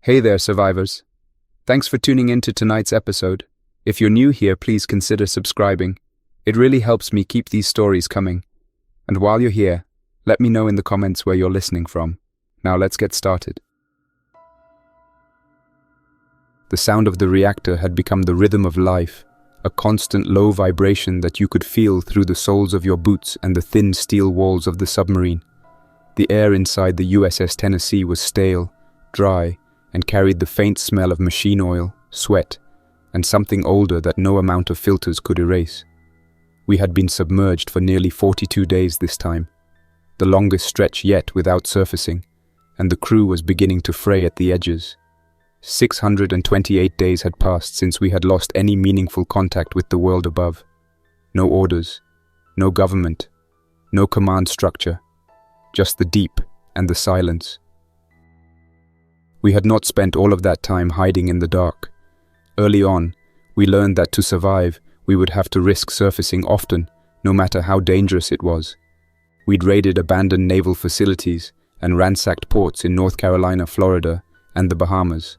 Hey there, survivors. Thanks for tuning in to tonight's episode. If you're new here, please consider subscribing. It really helps me keep these stories coming. And while you're here, let me know in the comments where you're listening from. Now let's get started. The sound of the reactor had become the rhythm of life, a constant low vibration that you could feel through the soles of your boots and the thin steel walls of the submarine. The air inside the USS Tennessee was stale, dry, and carried the faint smell of machine oil, sweat, and something older that no amount of filters could erase. We had been submerged for nearly 42 days this time, the longest stretch yet without surfacing, and the crew was beginning to fray at the edges. 628 days had passed since we had lost any meaningful contact with the world above. No orders, no government, no command structure, just the deep and the silence. We had not spent all of that time hiding in the dark. Early on, we learned that to survive, we would have to risk surfacing often, no matter how dangerous it was. We'd raided abandoned naval facilities and ransacked ports in North Carolina, Florida, and the Bahamas.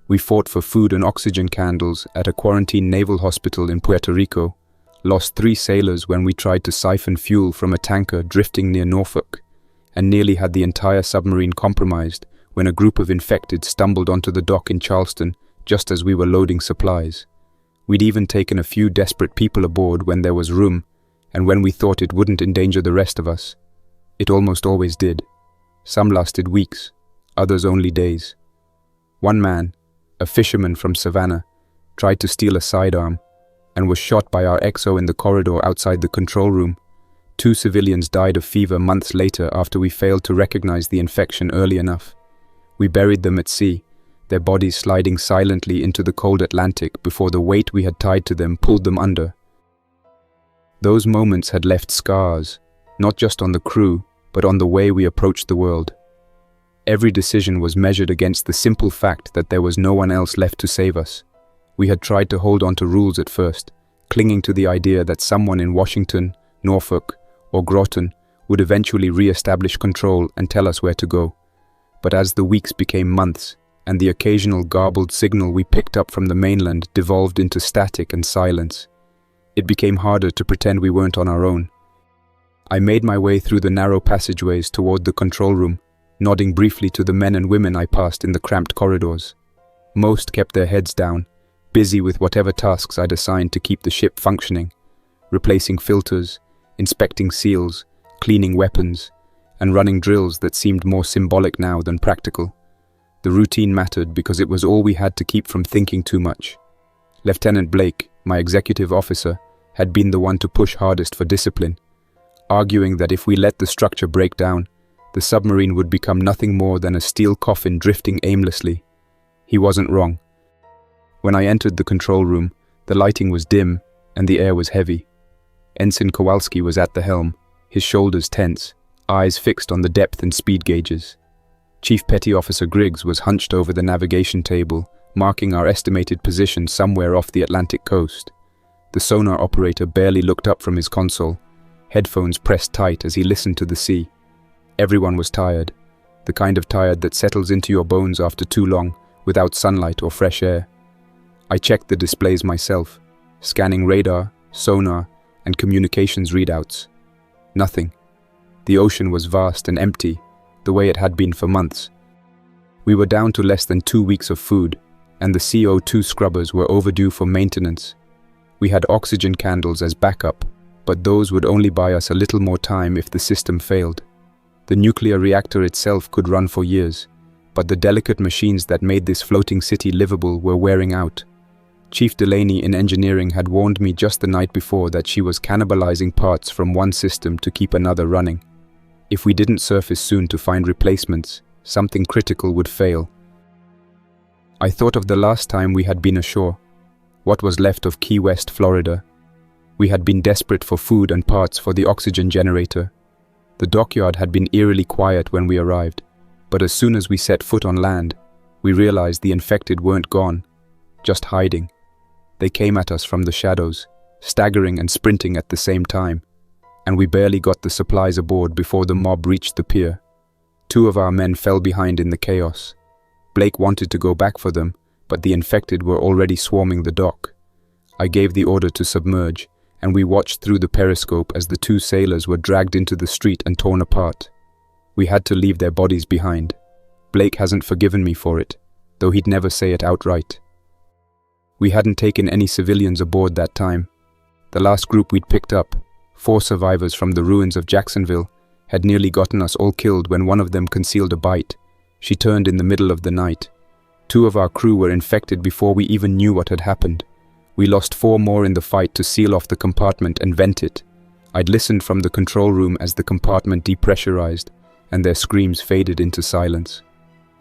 We fought for food and oxygen candles at a quarantine naval hospital in Puerto Rico, lost 3 sailors when we tried to siphon fuel from a tanker drifting near Norfolk, and nearly had the entire submarine compromised when a group of infected stumbled onto the dock in Charleston just as we were loading supplies. We'd even taken a few desperate people aboard when there was room, and when we thought it wouldn't endanger the rest of us. It almost always did. Some lasted weeks, others only days. One man, a fisherman from Savannah, tried to steal a sidearm and was shot by our XO in the corridor outside the control room. 2 civilians died of fever months later after we failed to recognize the infection early enough. We buried them at sea, their bodies sliding silently into the cold Atlantic before the weight we had tied to them pulled them under. Those moments had left scars, not just on the crew, but on the way we approached the world. Every decision was measured against the simple fact that there was no one else left to save us. We had tried to hold on to rules at first, clinging to the idea that someone in Washington, Norfolk, or Groton would eventually re-establish control and tell us where to go. But as the weeks became months, and the occasional garbled signal we picked up from the mainland devolved into static and silence, it became harder to pretend we weren't on our own. I made my way through the narrow passageways toward the control room, nodding briefly to the men and women I passed in the cramped corridors. Most kept their heads down, busy with whatever tasks I'd assigned to keep the ship functioning, replacing filters, inspecting seals, cleaning weapons, and running drills that seemed more symbolic now than practical. The routine mattered because it was all we had to keep from thinking too much. Lieutenant Blake, my executive officer, had been the one to push hardest for discipline, arguing that if we let the structure break down, the submarine would become nothing more than a steel coffin drifting aimlessly. He wasn't wrong. When I entered the control room, the lighting was dim and the air was heavy. Ensign Kowalski was at the helm, his shoulders tense, eyes fixed on the depth and speed gauges. Chief Petty Officer Griggs was hunched over the navigation table, marking our estimated position somewhere off the Atlantic coast. The sonar operator barely looked up from his console, headphones pressed tight as he listened to the sea. Everyone was tired, the kind of tired that settles into your bones after too long, without sunlight or fresh air. I checked the displays myself, scanning radar, sonar, and communications readouts. Nothing. The ocean was vast and empty, the way it had been for months. We were down to less than 2 weeks of food, and the CO2 scrubbers were overdue for maintenance. We had oxygen candles as backup, but those would only buy us a little more time if the system failed. The nuclear reactor itself could run for years, but the delicate machines that made this floating city livable were wearing out. Chief Delaney in engineering had warned me just the night before that she was cannibalizing parts from one system to keep another running. If we didn't surface soon to find replacements, something critical would fail. I thought of the last time we had been ashore, what was left of Key West, Florida. We had been desperate for food and parts for the oxygen generator. The dockyard had been eerily quiet when we arrived, but as soon as we set foot on land, we realized the infected weren't gone, just hiding. They came at us from the shadows, staggering and sprinting at the same time, and we barely got the supplies aboard before the mob reached the pier. 2 of our men fell behind in the chaos. Blake wanted to go back for them, but the infected were already swarming the dock. I gave the order to submerge, and we watched through the periscope as the two sailors were dragged into the street and torn apart. We had to leave their bodies behind. Blake hasn't forgiven me for it, though he'd never say it outright. We hadn't taken any civilians aboard that time. The last group we'd picked up, 4 survivors from the ruins of Jacksonville, had nearly gotten us all killed when one of them concealed a bite. She turned in the middle of the night. 2 of our crew were infected before we even knew what had happened. We lost 4 more in the fight to seal off the compartment and vent it. I'd listened from the control room as the compartment depressurized, and their screams faded into silence.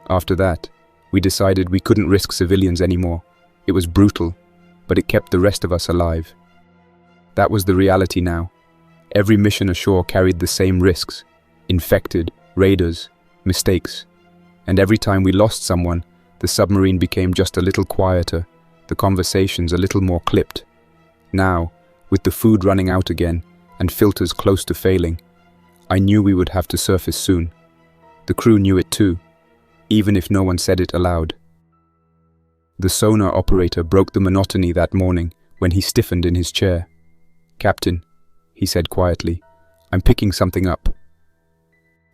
After that, we decided we couldn't risk civilians anymore. It was brutal, but it kept the rest of us alive. That was the reality now. Every mission ashore carried the same risks: infected, raiders, mistakes. And every time we lost someone, the submarine became just a little quieter, the conversations a little more clipped. Now, with the food running out again, and filters close to failing, I knew we would have to surface soon. The crew knew it too, even if no one said it aloud. The sonar operator broke the monotony that morning when he stiffened in his chair. "Captain," he said quietly, "I'm picking something up."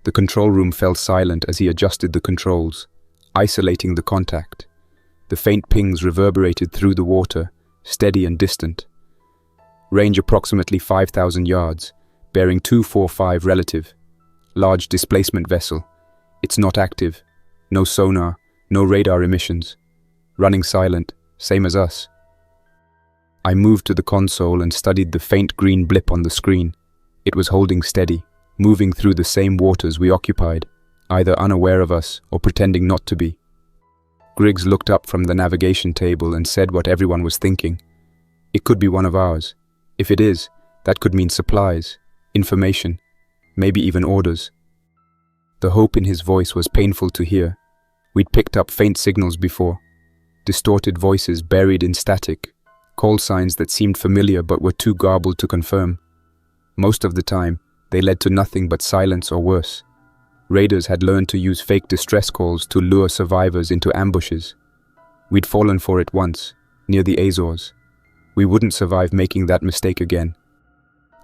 The control room fell silent as he adjusted the controls, isolating the contact. The faint pings reverberated through the water, steady and distant. Range approximately 5,000 yards, bearing 245 relative. Large displacement vessel. It's not active. No sonar, no radar emissions. Running silent, same as us. I moved to the console and studied the faint green blip on the screen. It was holding steady, moving through the same waters we occupied, either unaware of us or pretending not to be. Griggs looked up from the navigation table and said what everyone was thinking. It could be one of ours. If it is, that could mean supplies, information, maybe even orders. The hope in his voice was painful to hear. We'd picked up faint signals before. Distorted voices buried in static, call signs that seemed familiar but were too garbled to confirm. Most of the time, they led to nothing but silence or worse. Raiders had learned to use fake distress calls to lure survivors into ambushes. We'd fallen for it once, near the Azores. We wouldn't survive making that mistake again.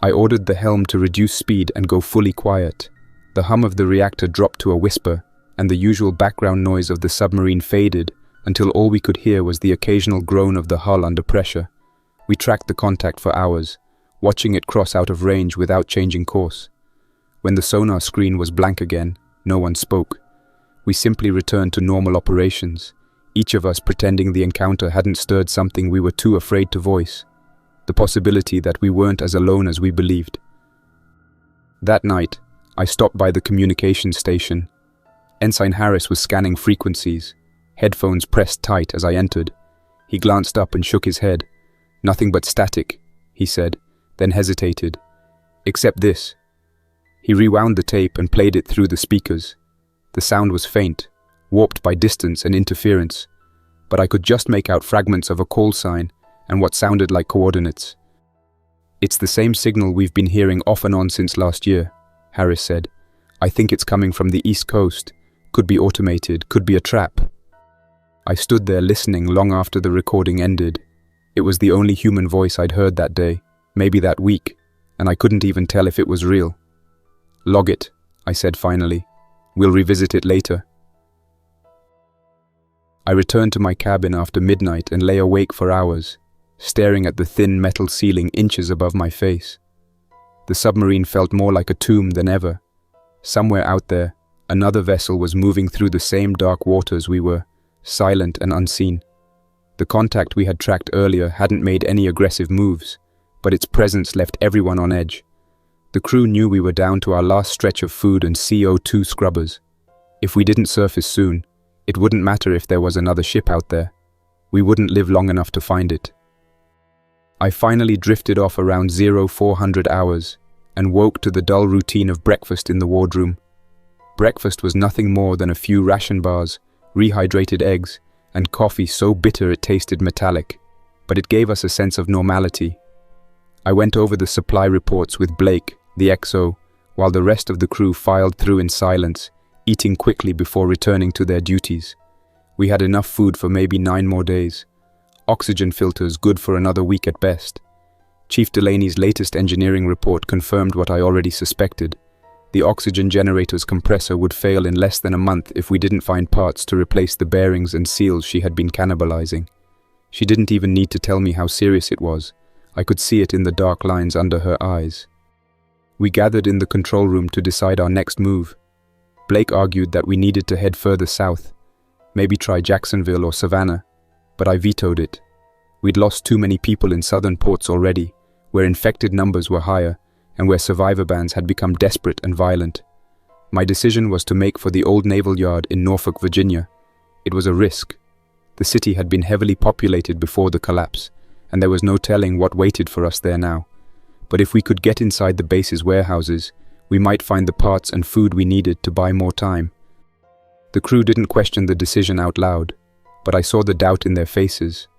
I ordered the helm to reduce speed and go fully quiet. The hum of the reactor dropped to a whisper, and the usual background noise of the submarine faded until all we could hear was the occasional groan of the hull under pressure. We tracked the contact for hours, watching it cross out of range without changing course. When the sonar screen was blank again, no one spoke. We simply returned to normal operations, each of us pretending the encounter hadn't stirred something we were too afraid to voice. The possibility that we weren't as alone as we believed. That night, I stopped by the communications station. Ensign Harris was scanning frequencies, headphones pressed tight as I entered. He glanced up and shook his head. "Nothing but static," he said, then hesitated. "Except this." He rewound the tape and played it through the speakers. The sound was faint, warped by distance and interference, but I could just make out fragments of a call sign and what sounded like coordinates. "It's the same signal we've been hearing off and on since last year," Harris said. "I think it's coming from the East Coast. Could be automated, could be a trap." I stood there listening long after the recording ended. It was the only human voice I'd heard that day, maybe that week, and I couldn't even tell if it was real. "Log it," I said finally. "We'll revisit it later." I returned to my cabin after midnight and lay awake for hours, staring at the thin metal ceiling inches above my face. The submarine felt more like a tomb than ever. Somewhere out there, another vessel was moving through the same dark waters we were, silent and unseen. The contact we had tracked earlier hadn't made any aggressive moves, but its presence left everyone on edge. The crew knew we were down to our last stretch of food and CO2 scrubbers. If we didn't surface soon, it wouldn't matter if there was another ship out there. We wouldn't live long enough to find it. I finally drifted off around 0400 hours and woke to the dull routine of breakfast in the wardroom. Breakfast was nothing more than a few ration bars, rehydrated eggs, and coffee so bitter it tasted metallic, but it gave us a sense of normality. I went over the supply reports with Blake, the XO, while the rest of the crew filed through in silence, eating quickly before returning to their duties. We had enough food for maybe 9 more days. Oxygen filters good for another week at best. Chief Delaney's latest engineering report confirmed what I already suspected. The oxygen generator's compressor would fail in less than a month if we didn't find parts to replace the bearings and seals she had been cannibalizing. She didn't even need to tell me how serious it was. I could see it in the dark lines under her eyes. We gathered in the control room to decide our next move. Blake argued that we needed to head further south, maybe try Jacksonville or Savannah, but I vetoed it. We'd lost too many people in southern ports already, where infected numbers were higher and where survivor bands had become desperate and violent. My decision was to make for the old naval yard in Norfolk, Virginia. It was a risk. The city had been heavily populated before the collapse, and there was no telling what waited for us there now. But if we could get inside the base's warehouses, we might find the parts and food we needed to buy more time. The crew didn't question the decision out loud, but I saw the doubt in their faces.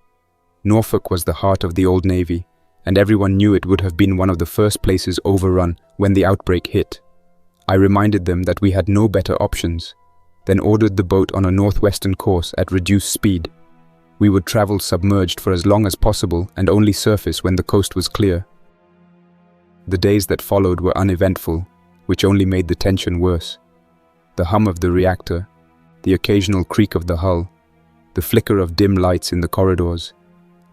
Norfolk was the heart of the old Navy, and everyone knew it would have been one of the first places overrun when the outbreak hit. I reminded them that we had no better options, then ordered the boat on a northwestern course at reduced speed. We would travel submerged for as long as possible and only surface when the coast was clear. The days that followed were uneventful, which only made the tension worse. The hum of the reactor, the occasional creak of the hull, the flicker of dim lights in the corridors,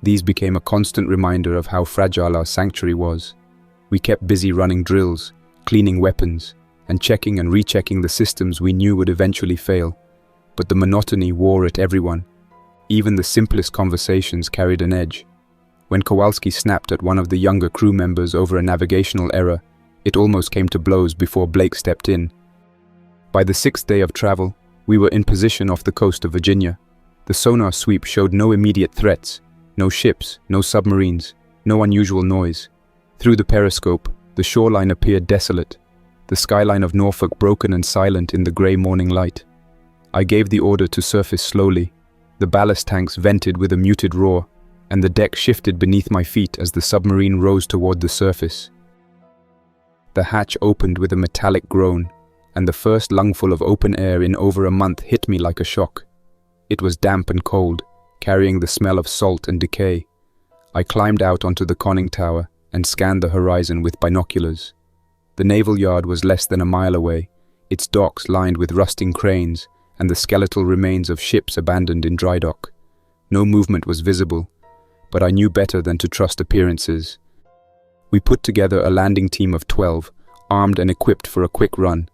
these became a constant reminder of how fragile our sanctuary was. We kept busy running drills, cleaning weapons, and checking and rechecking the systems we knew would eventually fail. But the monotony wore at everyone. Even the simplest conversations carried an edge. When Kowalski snapped at one of the younger crew members over a navigational error, it almost came to blows before Blake stepped in. By the 6th day of travel, we were in position off the coast of Virginia. The sonar sweep showed no immediate threats. No ships, no submarines, no unusual noise. Through the periscope, the shoreline appeared desolate, the skyline of Norfolk broken and silent in the grey morning light. I gave the order to surface slowly. The ballast tanks vented with a muted roar, and the deck shifted beneath my feet as the submarine rose toward the surface. The hatch opened with a metallic groan, and the first lungful of open air in over a month hit me like a shock. It was damp and cold, carrying the smell of salt and decay. I climbed out onto the conning tower and scanned the horizon with binoculars. The naval yard was less than a mile away, its docks lined with rusting cranes and the skeletal remains of ships abandoned in dry dock. No movement was visible, but I knew better than to trust appearances. We put together a landing team of 12, armed and equipped for a quick run.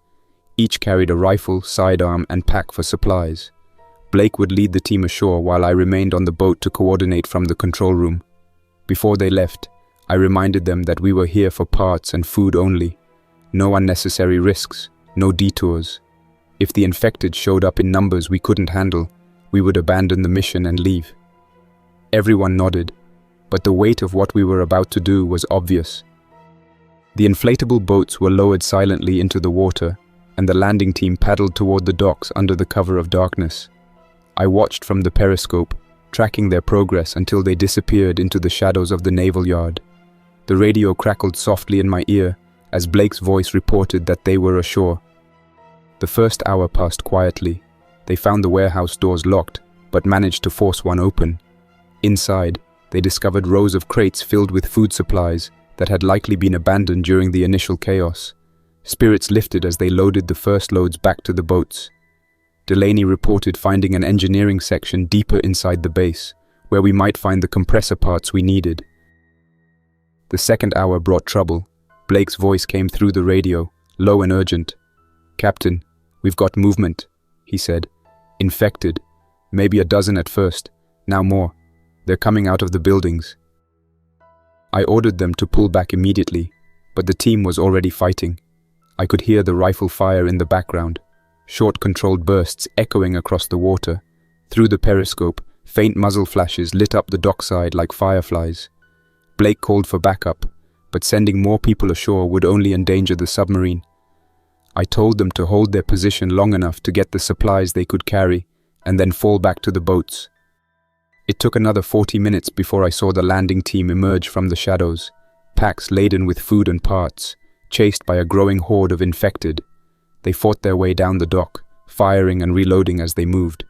Each carried a rifle, sidearm, and pack for supplies. Blake would lead the team ashore while I remained on the boat to coordinate from the control room. Before they left, I reminded them that we were here for parts and food only. No unnecessary risks, no detours. If the infected showed up in numbers we couldn't handle, we would abandon the mission and leave. Everyone nodded, but the weight of what we were about to do was obvious. The inflatable boats were lowered silently into the water, and the landing team paddled toward the docks under the cover of darkness. I watched from the periscope, tracking their progress until they disappeared into the shadows of the naval yard. The radio crackled softly in my ear as Blake's voice reported that they were ashore. The first hour passed quietly. They found the warehouse doors locked, but managed to force one open. Inside, they discovered rows of crates filled with food supplies that had likely been abandoned during the initial chaos. Spirits lifted as they loaded the first loads back to the boats. Delaney reported finding an engineering section deeper inside the base, where we might find the compressor parts we needed. The second hour brought trouble. Blake's voice came through the radio, low and urgent. "Captain, we've got movement," he said. "Infected. Maybe a dozen at first, now more. They're coming out of the buildings." I ordered them to pull back immediately, but the team was already fighting. I could hear the rifle fire in the background, short controlled bursts echoing across the water. Through the periscope, faint muzzle flashes lit up the dockside like fireflies. Blake called for backup, but sending more people ashore would only endanger the submarine. I told them to hold their position long enough to get the supplies they could carry, and then fall back to the boats. It took another 40 minutes before I saw the landing team emerge from the shadows, packs laden with food and parts, chased by a growing horde of infected. They fought their way down the dock, firing and reloading as they moved.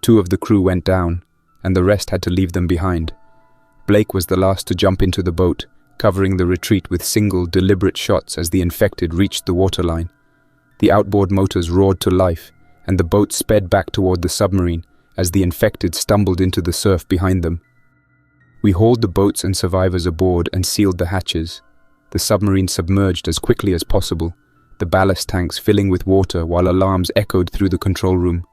2 of the crew went down, and the rest had to leave them behind. Blake was the last to jump into the boat, covering the retreat with single, deliberate shots as the infected reached the waterline. The outboard motors roared to life, and the boat sped back toward the submarine as the infected stumbled into the surf behind them. We hauled the boats and survivors aboard and sealed the hatches. The submarine submerged as quickly as possible, the ballast tanks filling with water while alarms echoed through the control room.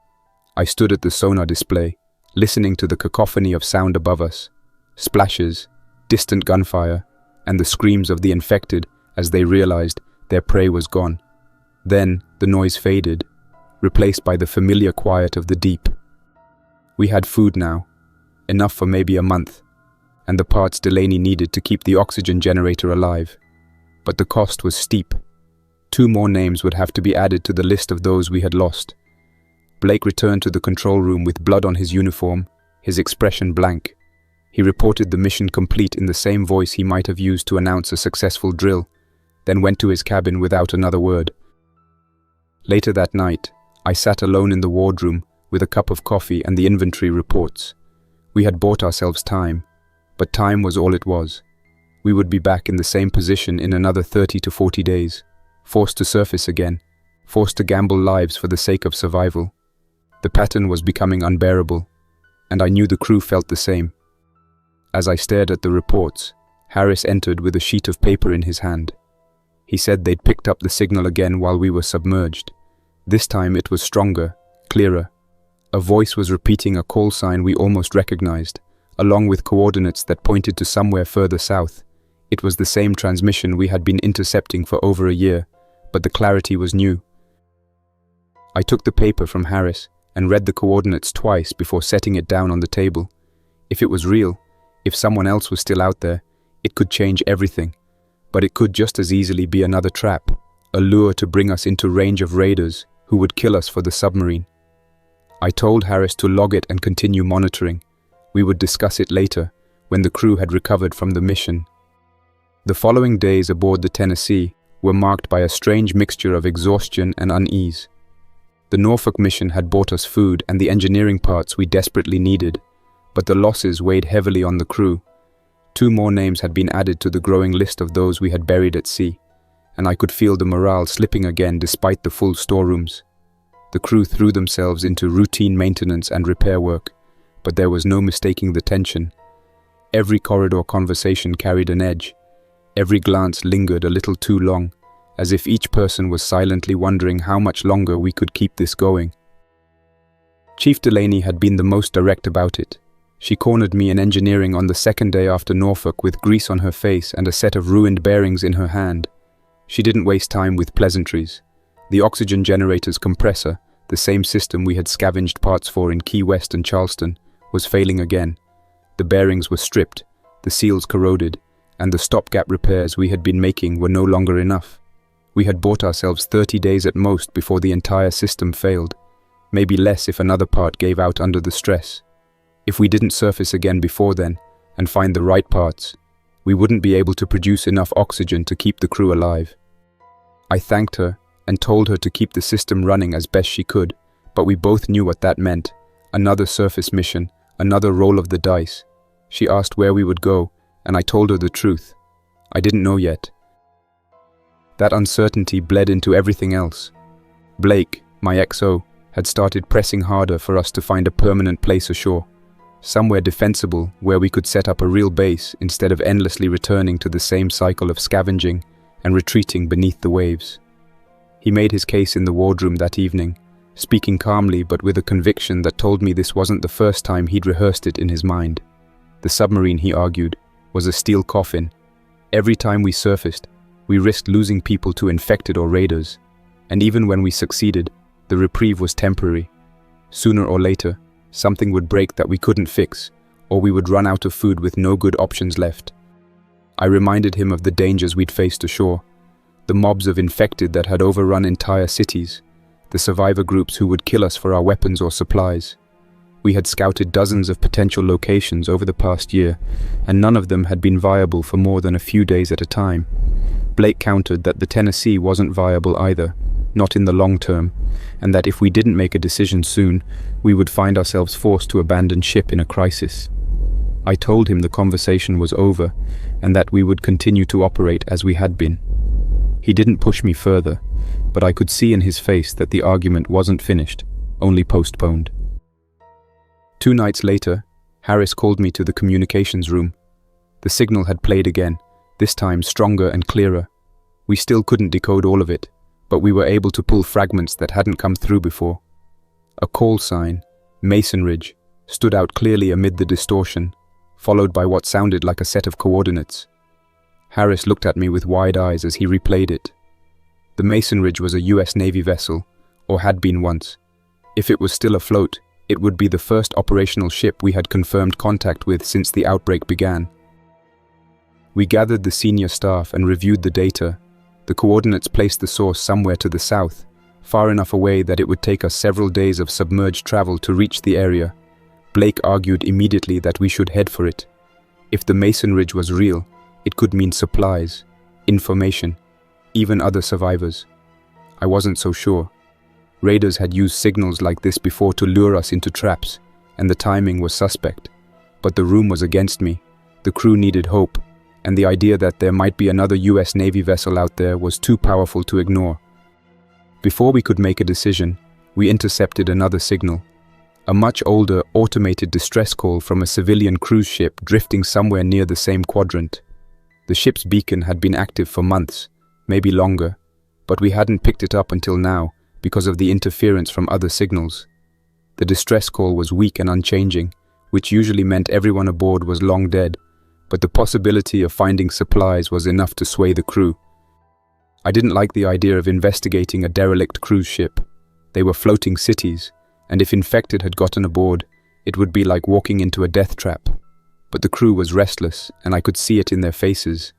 I stood at the sonar display, listening to the cacophony of sound above us. Splashes, distant gunfire, and the screams of the infected as they realized their prey was gone. Then the noise faded, replaced by the familiar quiet of the deep. We had food now, enough for maybe a month, and the parts Delaney needed to keep the oxygen generator alive. But the cost was steep. 2 more names would have to be added to the list of those we had lost. Blake returned to the control room with blood on his uniform, his expression blank. He reported the mission complete in the same voice he might have used to announce a successful drill, then went to his cabin without another word. Later that night, I sat alone in the wardroom with a cup of coffee and the inventory reports. We had bought ourselves time, but time was all it was. We would be back in the same position in another 30 to 40 days, forced to surface again, forced to gamble lives for the sake of survival. The pattern was becoming unbearable, and I knew the crew felt the same. As I stared at the reports, Harris entered with a sheet of paper in his hand. He said they'd picked up the signal again while we were submerged. This time it was stronger, clearer. A voice was repeating a call sign we almost recognized, along with coordinates that pointed to somewhere further south. It was the same transmission we had been intercepting for over a year, but the clarity was new. I took the paper from Harris and read the coordinates twice before setting it down on the table. If it was real, if someone else was still out there, it could change everything. But it could just as easily be another trap, a lure to bring us into range of raiders who would kill us for the submarine. I told Harris to log it and continue monitoring. We would discuss it later, when the crew had recovered from the mission. The following days aboard the Tennessee were marked by a strange mixture of exhaustion and unease. The Norfolk mission had bought us food and the engineering parts we desperately needed, but the losses weighed heavily on the crew. 2 more names had been added to the growing list of those we had buried at sea, and I could feel the morale slipping again despite the full storerooms. The crew threw themselves into routine maintenance and repair work, but there was no mistaking the tension. Every corridor conversation carried an edge. Every glance lingered a little too long, as if each person was silently wondering how much longer we could keep this going. Chief Delaney had been the most direct about it. She cornered me in engineering on the second day after Norfolk with grease on her face and a set of ruined bearings in her hand. She didn't waste time with pleasantries. The oxygen generator's compressor, the same system we had scavenged parts for in Key West and Charleston, was failing again. The bearings were stripped, the seals corroded, and the stopgap repairs we had been making were no longer enough. We had bought ourselves 30 days at most before the entire system failed, maybe less if another part gave out under the stress. If we didn't surface again before then, and find the right parts, we wouldn't be able to produce enough oxygen to keep the crew alive. I thanked her and told her to keep the system running as best she could, but we both knew what that meant. Another surface mission, another roll of the dice. She asked where we would go, and I told her the truth. I didn't know yet. That uncertainty bled into everything else. Blake, my XO, had started pressing harder for us to find a permanent place ashore. Somewhere defensible where we could set up a real base instead of endlessly returning to the same cycle of scavenging and retreating beneath the waves. He made his case in the wardroom that evening, speaking calmly but with a conviction that told me this wasn't the first time he'd rehearsed it in his mind. The submarine, he argued, was a steel coffin. Every time we surfaced, we risked losing people to infected or raiders, and even when we succeeded, the reprieve was temporary. Sooner or later, something would break that we couldn't fix, or we would run out of food with no good options left. I reminded him of the dangers we'd faced ashore, the mobs of infected that had overrun entire cities, the survivor groups who would kill us for our weapons or supplies. We had scouted dozens of potential locations over the past year, and none of them had been viable for more than a few days at a time. Blake countered that the Tennessee wasn't viable either. not in the long term, and that if we didn't make a decision soon, we would find ourselves forced to abandon ship in a crisis. I told him the conversation was over and that we would continue to operate as we had been. He didn't push me further, but I could see in his face that the argument wasn't finished, only postponed. 2 nights later, Harris called me to the communications room. The signal had played again, this time stronger and clearer. We still couldn't decode all of it, but we were able to pull fragments that hadn't come through before. A call sign, Masonridge, stood out clearly amid the distortion, followed by what sounded like a set of coordinates. Harris looked at me with wide eyes as he replayed it. The Masonridge was a US Navy vessel, or had been once. If it was still afloat, it would be the first operational ship we had confirmed contact with since the outbreak began. We gathered the senior staff and reviewed the data. The coordinates placed the source somewhere to the south, far enough away that it would take us several days of submerged travel to reach the area. Blake argued immediately that we should head for it. If the Masonridge was real, it could mean supplies, information, even other survivors. I wasn't so sure. Raiders had used signals like this before to lure us into traps, and the timing was suspect. But the room was against me. The crew needed hope, and the idea that there might be another US Navy vessel out there was too powerful to ignore. Before we could make a decision, we intercepted another signal. A much older, automated distress call from a civilian cruise ship drifting somewhere near the same quadrant. The ship's beacon had been active for months, maybe longer, but we hadn't picked it up until now because of the interference from other signals. The distress call was weak and unchanging, which usually meant everyone aboard was long dead, but the possibility of finding supplies was enough to sway the crew. I didn't like the idea of investigating a derelict cruise ship. They were floating cities, and if infected had gotten aboard, it would be like walking into a death trap. But the crew was restless, and I could see it in their faces.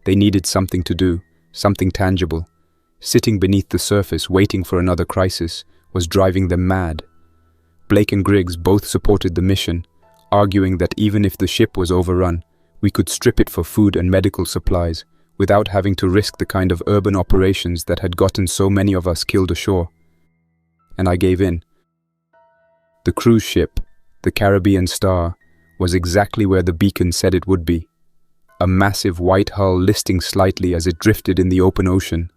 They needed something to do, something tangible. Sitting beneath the surface waiting for another crisis was driving them mad. Blake and Griggs both supported the mission, arguing that even if the ship was overrun, we could strip it for food and medical supplies without having to risk the kind of urban operations that had gotten so many of us killed ashore. And I gave in. The cruise ship, the Caribbean Star, was exactly where the beacon said it would be. A massive white hull listing slightly as it drifted in the open ocean.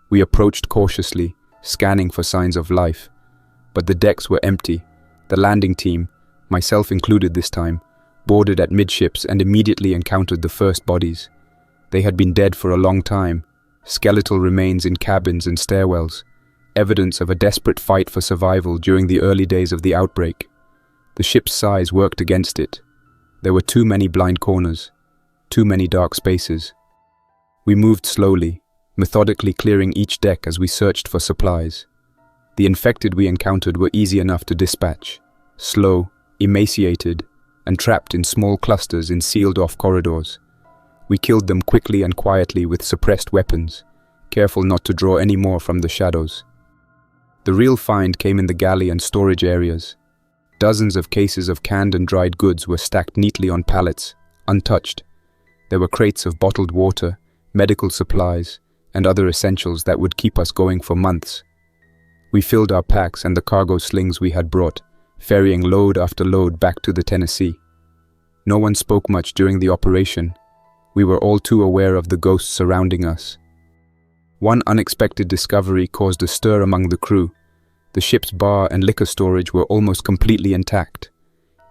We approached cautiously, scanning for signs of life. But the decks were empty. The landing team, myself included this time, boarded at midships and immediately encountered the first bodies. They had been dead for a long time, skeletal remains in cabins and stairwells, evidence of a desperate fight for survival during the early days of the outbreak. The ship's size worked against it. There were too many blind corners, too many dark spaces. We moved slowly, methodically clearing each deck as we searched for supplies. The infected we encountered were easy enough to dispatch, slow, emaciated, and trapped in small clusters in sealed-off corridors. We killed them quickly and quietly with suppressed weapons, careful not to draw any more from the shadows. The real find came in the galley and storage areas. Dozens of cases of canned and dried goods were stacked neatly on pallets, untouched. There were crates of bottled water, medical supplies, and other essentials that would keep us going for months. We filled our packs and the cargo slings we had brought, ferrying load after load back to the Tennessee. No one spoke much during the operation. We were all too aware of the ghosts surrounding us. One unexpected discovery caused a stir among the crew. The ship's bar and liquor storage were almost completely intact.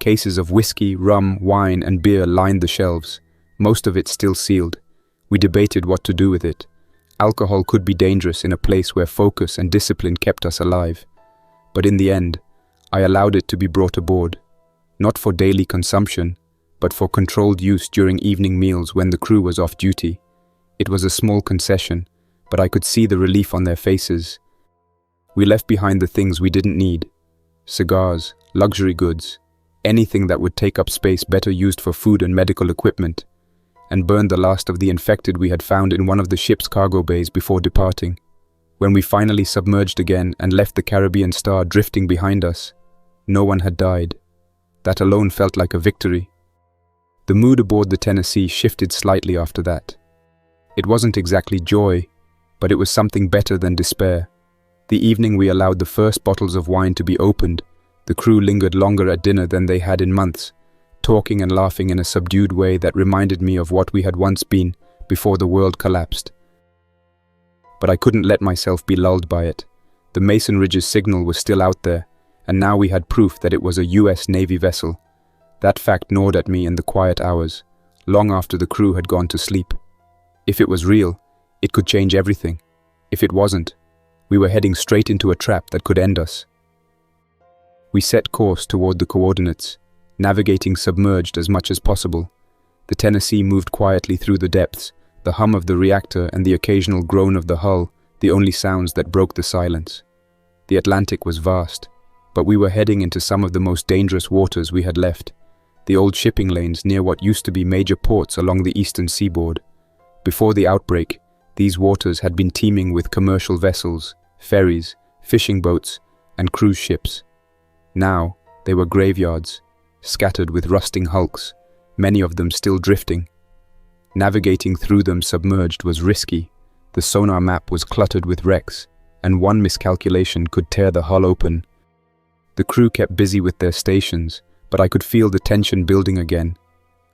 Cases of whiskey, rum, wine, and beer lined the shelves, most of it still sealed. We debated what to do with it. Alcohol could be dangerous in a place where focus and discipline kept us alive. But in the end, I allowed it to be brought aboard, not for daily consumption, but for controlled use during evening meals when the crew was off duty. It was a small concession, but I could see the relief on their faces. We left behind the things we didn't need: cigars, luxury goods, anything that would take up space better used for food and medical equipment, and burned the last of the infected we had found in one of the ship's cargo bays before departing. When we finally submerged again and left the Caribbean Star drifting behind us, no one had died. That alone felt like a victory. The mood aboard the Tennessee shifted slightly after that. It wasn't exactly joy, but it was something better than despair. The evening we allowed the first bottles of wine to be opened, the crew lingered longer at dinner than they had in months, talking and laughing in a subdued way that reminded me of what we had once been before the world collapsed. But I couldn't let myself be lulled by it. The Masonridge's signal was still out there, and now we had proof that it was a US Navy vessel. That fact gnawed at me in the quiet hours, long after the crew had gone to sleep. If it was real, it could change everything. If it wasn't, we were heading straight into a trap that could end us. We set course toward the coordinates, navigating submerged as much as possible. The Tennessee moved quietly through the depths, the hum of the reactor and the occasional groan of the hull, the only sounds that broke the silence. The Atlantic was vast, but we were heading into some of the most dangerous waters we had left, the old shipping lanes near what used to be major ports along the eastern seaboard. Before the outbreak, these waters had been teeming with commercial vessels, ferries, fishing boats, and cruise ships. Now, they were graveyards, scattered with rusting hulks, many of them still drifting. Navigating through them submerged was risky. The sonar map was cluttered with wrecks, and one miscalculation could tear the hull open. The crew kept busy with their stations, but I could feel the tension building again.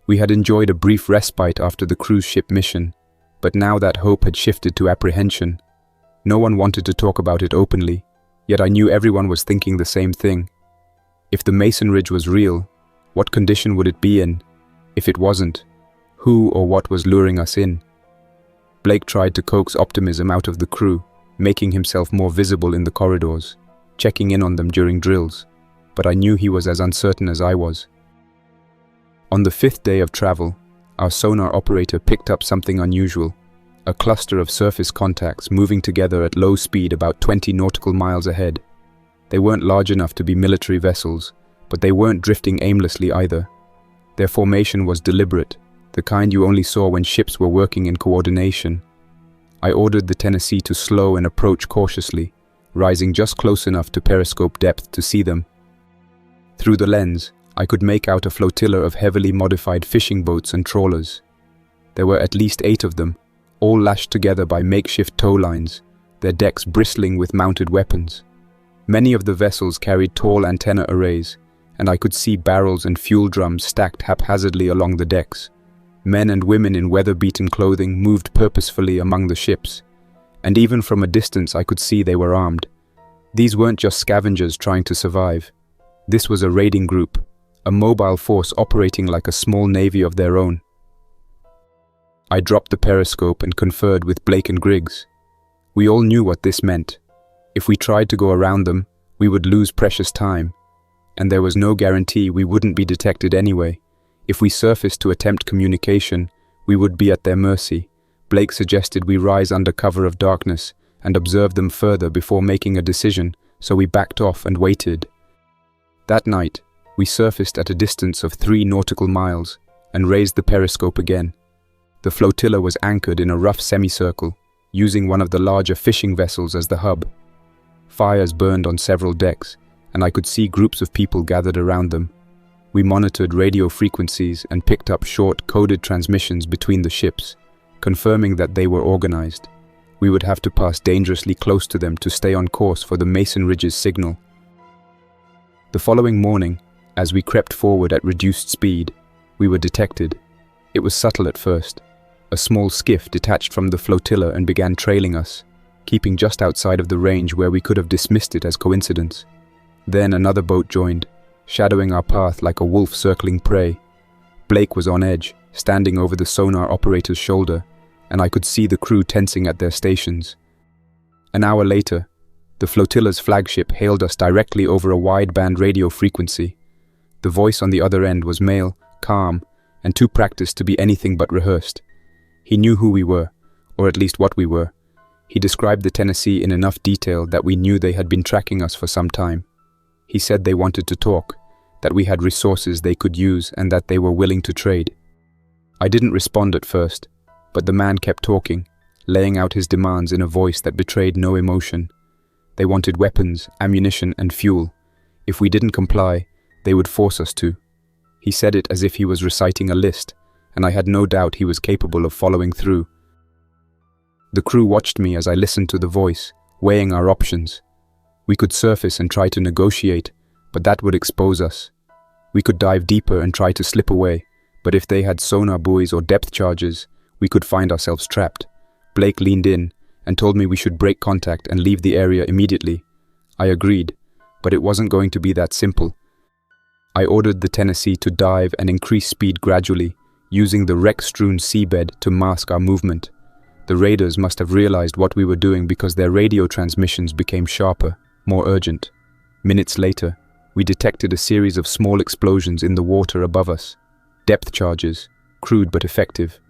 We had enjoyed a brief respite after the cruise ship mission, but now that hope had shifted to apprehension. No one wanted to talk about it openly, yet I knew everyone was thinking the same thing. If the Masonridge was real, what condition would it be in? If it wasn't, who or what was luring us in? Blake tried to coax optimism out of the crew, making himself more visible in the corridors, checking in on them during drills, but I knew he was as uncertain as I was. On the 5th day of travel, our sonar operator picked up something unusual, a cluster of surface contacts moving together at low speed about 20 nautical miles ahead. They weren't large enough to be military vessels, but they weren't drifting aimlessly either. Their formation was deliberate, the kind you only saw when ships were working in coordination. I ordered the Tennessee to slow and approach cautiously, rising just close enough to periscope depth to see them. Through the lens, I could make out a flotilla of heavily modified fishing boats and trawlers. There were at least 8 of them, all lashed together by makeshift tow lines, their decks bristling with mounted weapons. Many of the vessels carried tall antenna arrays, and I could see barrels and fuel drums stacked haphazardly along the decks. Men and women in weather-beaten clothing moved purposefully among the ships, and even from a distance I could see they were armed. These weren't just scavengers trying to survive. This was a raiding group, a mobile force operating like a small navy of their own. I dropped the periscope and conferred with Blake and Griggs. We all knew what this meant. If we tried to go around them, we would lose precious time, and there was no guarantee we wouldn't be detected anyway. If we surfaced to attempt communication, we would be at their mercy. Blake suggested we rise under cover of darkness and observe them further before making a decision, so we backed off and waited. That night, we surfaced at a distance of 3 nautical miles and raised the periscope again. The flotilla was anchored in a rough semicircle, using one of the larger fishing vessels as the hub. Fires burned on several decks, and I could see groups of people gathered around them. We monitored radio frequencies and picked up short, coded transmissions between the ships, confirming that they were organized. We would have to pass dangerously close to them to stay on course for the Masonridge's signal. The following morning, as we crept forward at reduced speed, we were detected. It was subtle at first. A small skiff detached from the flotilla and began trailing us, keeping just outside of the range where we could have dismissed it as coincidence. Then another boat joined, shadowing our path like a wolf circling prey. Blake was on edge, standing over the sonar operator's shoulder, and I could see the crew tensing at their stations. An hour later, the flotilla's flagship hailed us directly over a wideband radio frequency. The voice on the other end was male, calm, and too practiced to be anything but rehearsed. He knew who we were, or at least what we were. He described the Tennessee in enough detail that we knew they had been tracking us for some time. He said they wanted to talk, that we had resources they could use and that they were willing to trade. I didn't respond at first, but the man kept talking, laying out his demands in a voice that betrayed no emotion. They wanted weapons, ammunition, and fuel. If we didn't comply, they would force us to. He said it as if he was reciting a list, and I had no doubt he was capable of following through. The crew watched me as I listened to the voice, weighing our options. We could surface and try to negotiate, but that would expose us. We could dive deeper and try to slip away, but if they had sonar buoys or depth charges, we could find ourselves trapped. Blake leaned in and told me we should break contact and leave the area immediately. I agreed, but it wasn't going to be that simple. I ordered the Tennessee to dive and increase speed gradually, using the wreck-strewn seabed to mask our movement. The raiders must have realized what we were doing because their radio transmissions became sharper, more urgent. Minutes later, we detected a series of small explosions in the water above us. Depth charges, crude but effective.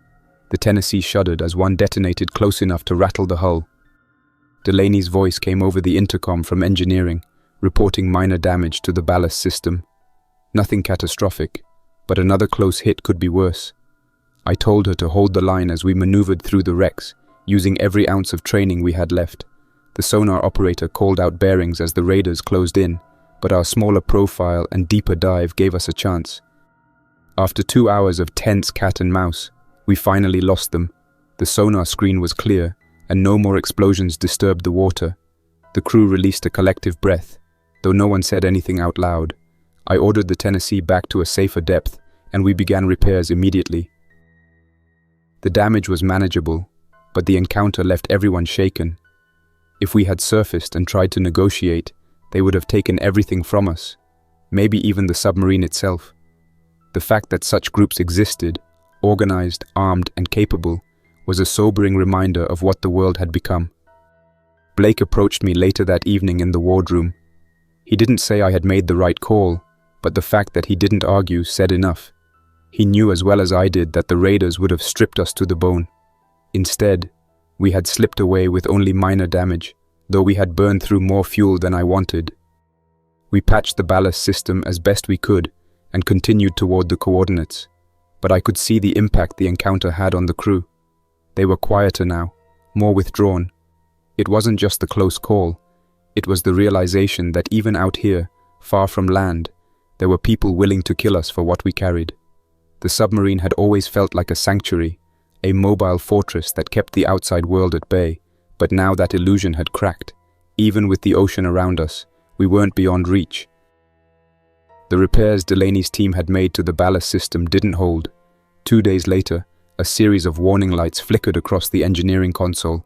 The Tennessee shuddered as one detonated close enough to rattle the hull. Delaney's voice came over the intercom from engineering, reporting minor damage to the ballast system. Nothing catastrophic, but another close hit could be worse. I told her to hold the line as we maneuvered through the wrecks, using every ounce of training we had left. The sonar operator called out bearings as the raiders closed in, but our smaller profile and deeper dive gave us a chance. After 2 hours of tense cat and mouse, we finally lost them. The sonar screen was clear, and no more explosions disturbed the water. The crew released a collective breath, though no one said anything out loud. I ordered the Tennessee back to a safer depth, and we began repairs immediately. The damage was manageable, but the encounter left everyone shaken. If we had surfaced and tried to negotiate, they would have taken everything from us, maybe even the submarine itself. The fact that such groups existed, organized, armed, and capable, was a sobering reminder of what the world had become. Blake approached me later that evening in the wardroom. He didn't say I had made the right call, but the fact that he didn't argue said enough. He knew as well as I did that the raiders would have stripped us to the bone. Instead, we had slipped away with only minor damage, though we had burned through more fuel than I wanted. We patched the ballast system as best we could and continued toward the coordinates, but I could see the impact the encounter had on the crew. They were quieter now, more withdrawn. It wasn't just the close call, it was the realization that even out here, far from land, there were people willing to kill us for what we carried. The submarine had always felt like a sanctuary, a mobile fortress that kept the outside world at bay, but now that illusion had cracked. Even with the ocean around us, we weren't beyond reach. The repairs Delaney's team had made to the ballast system didn't hold. 2 days later, a series of warning lights flickered across the engineering console,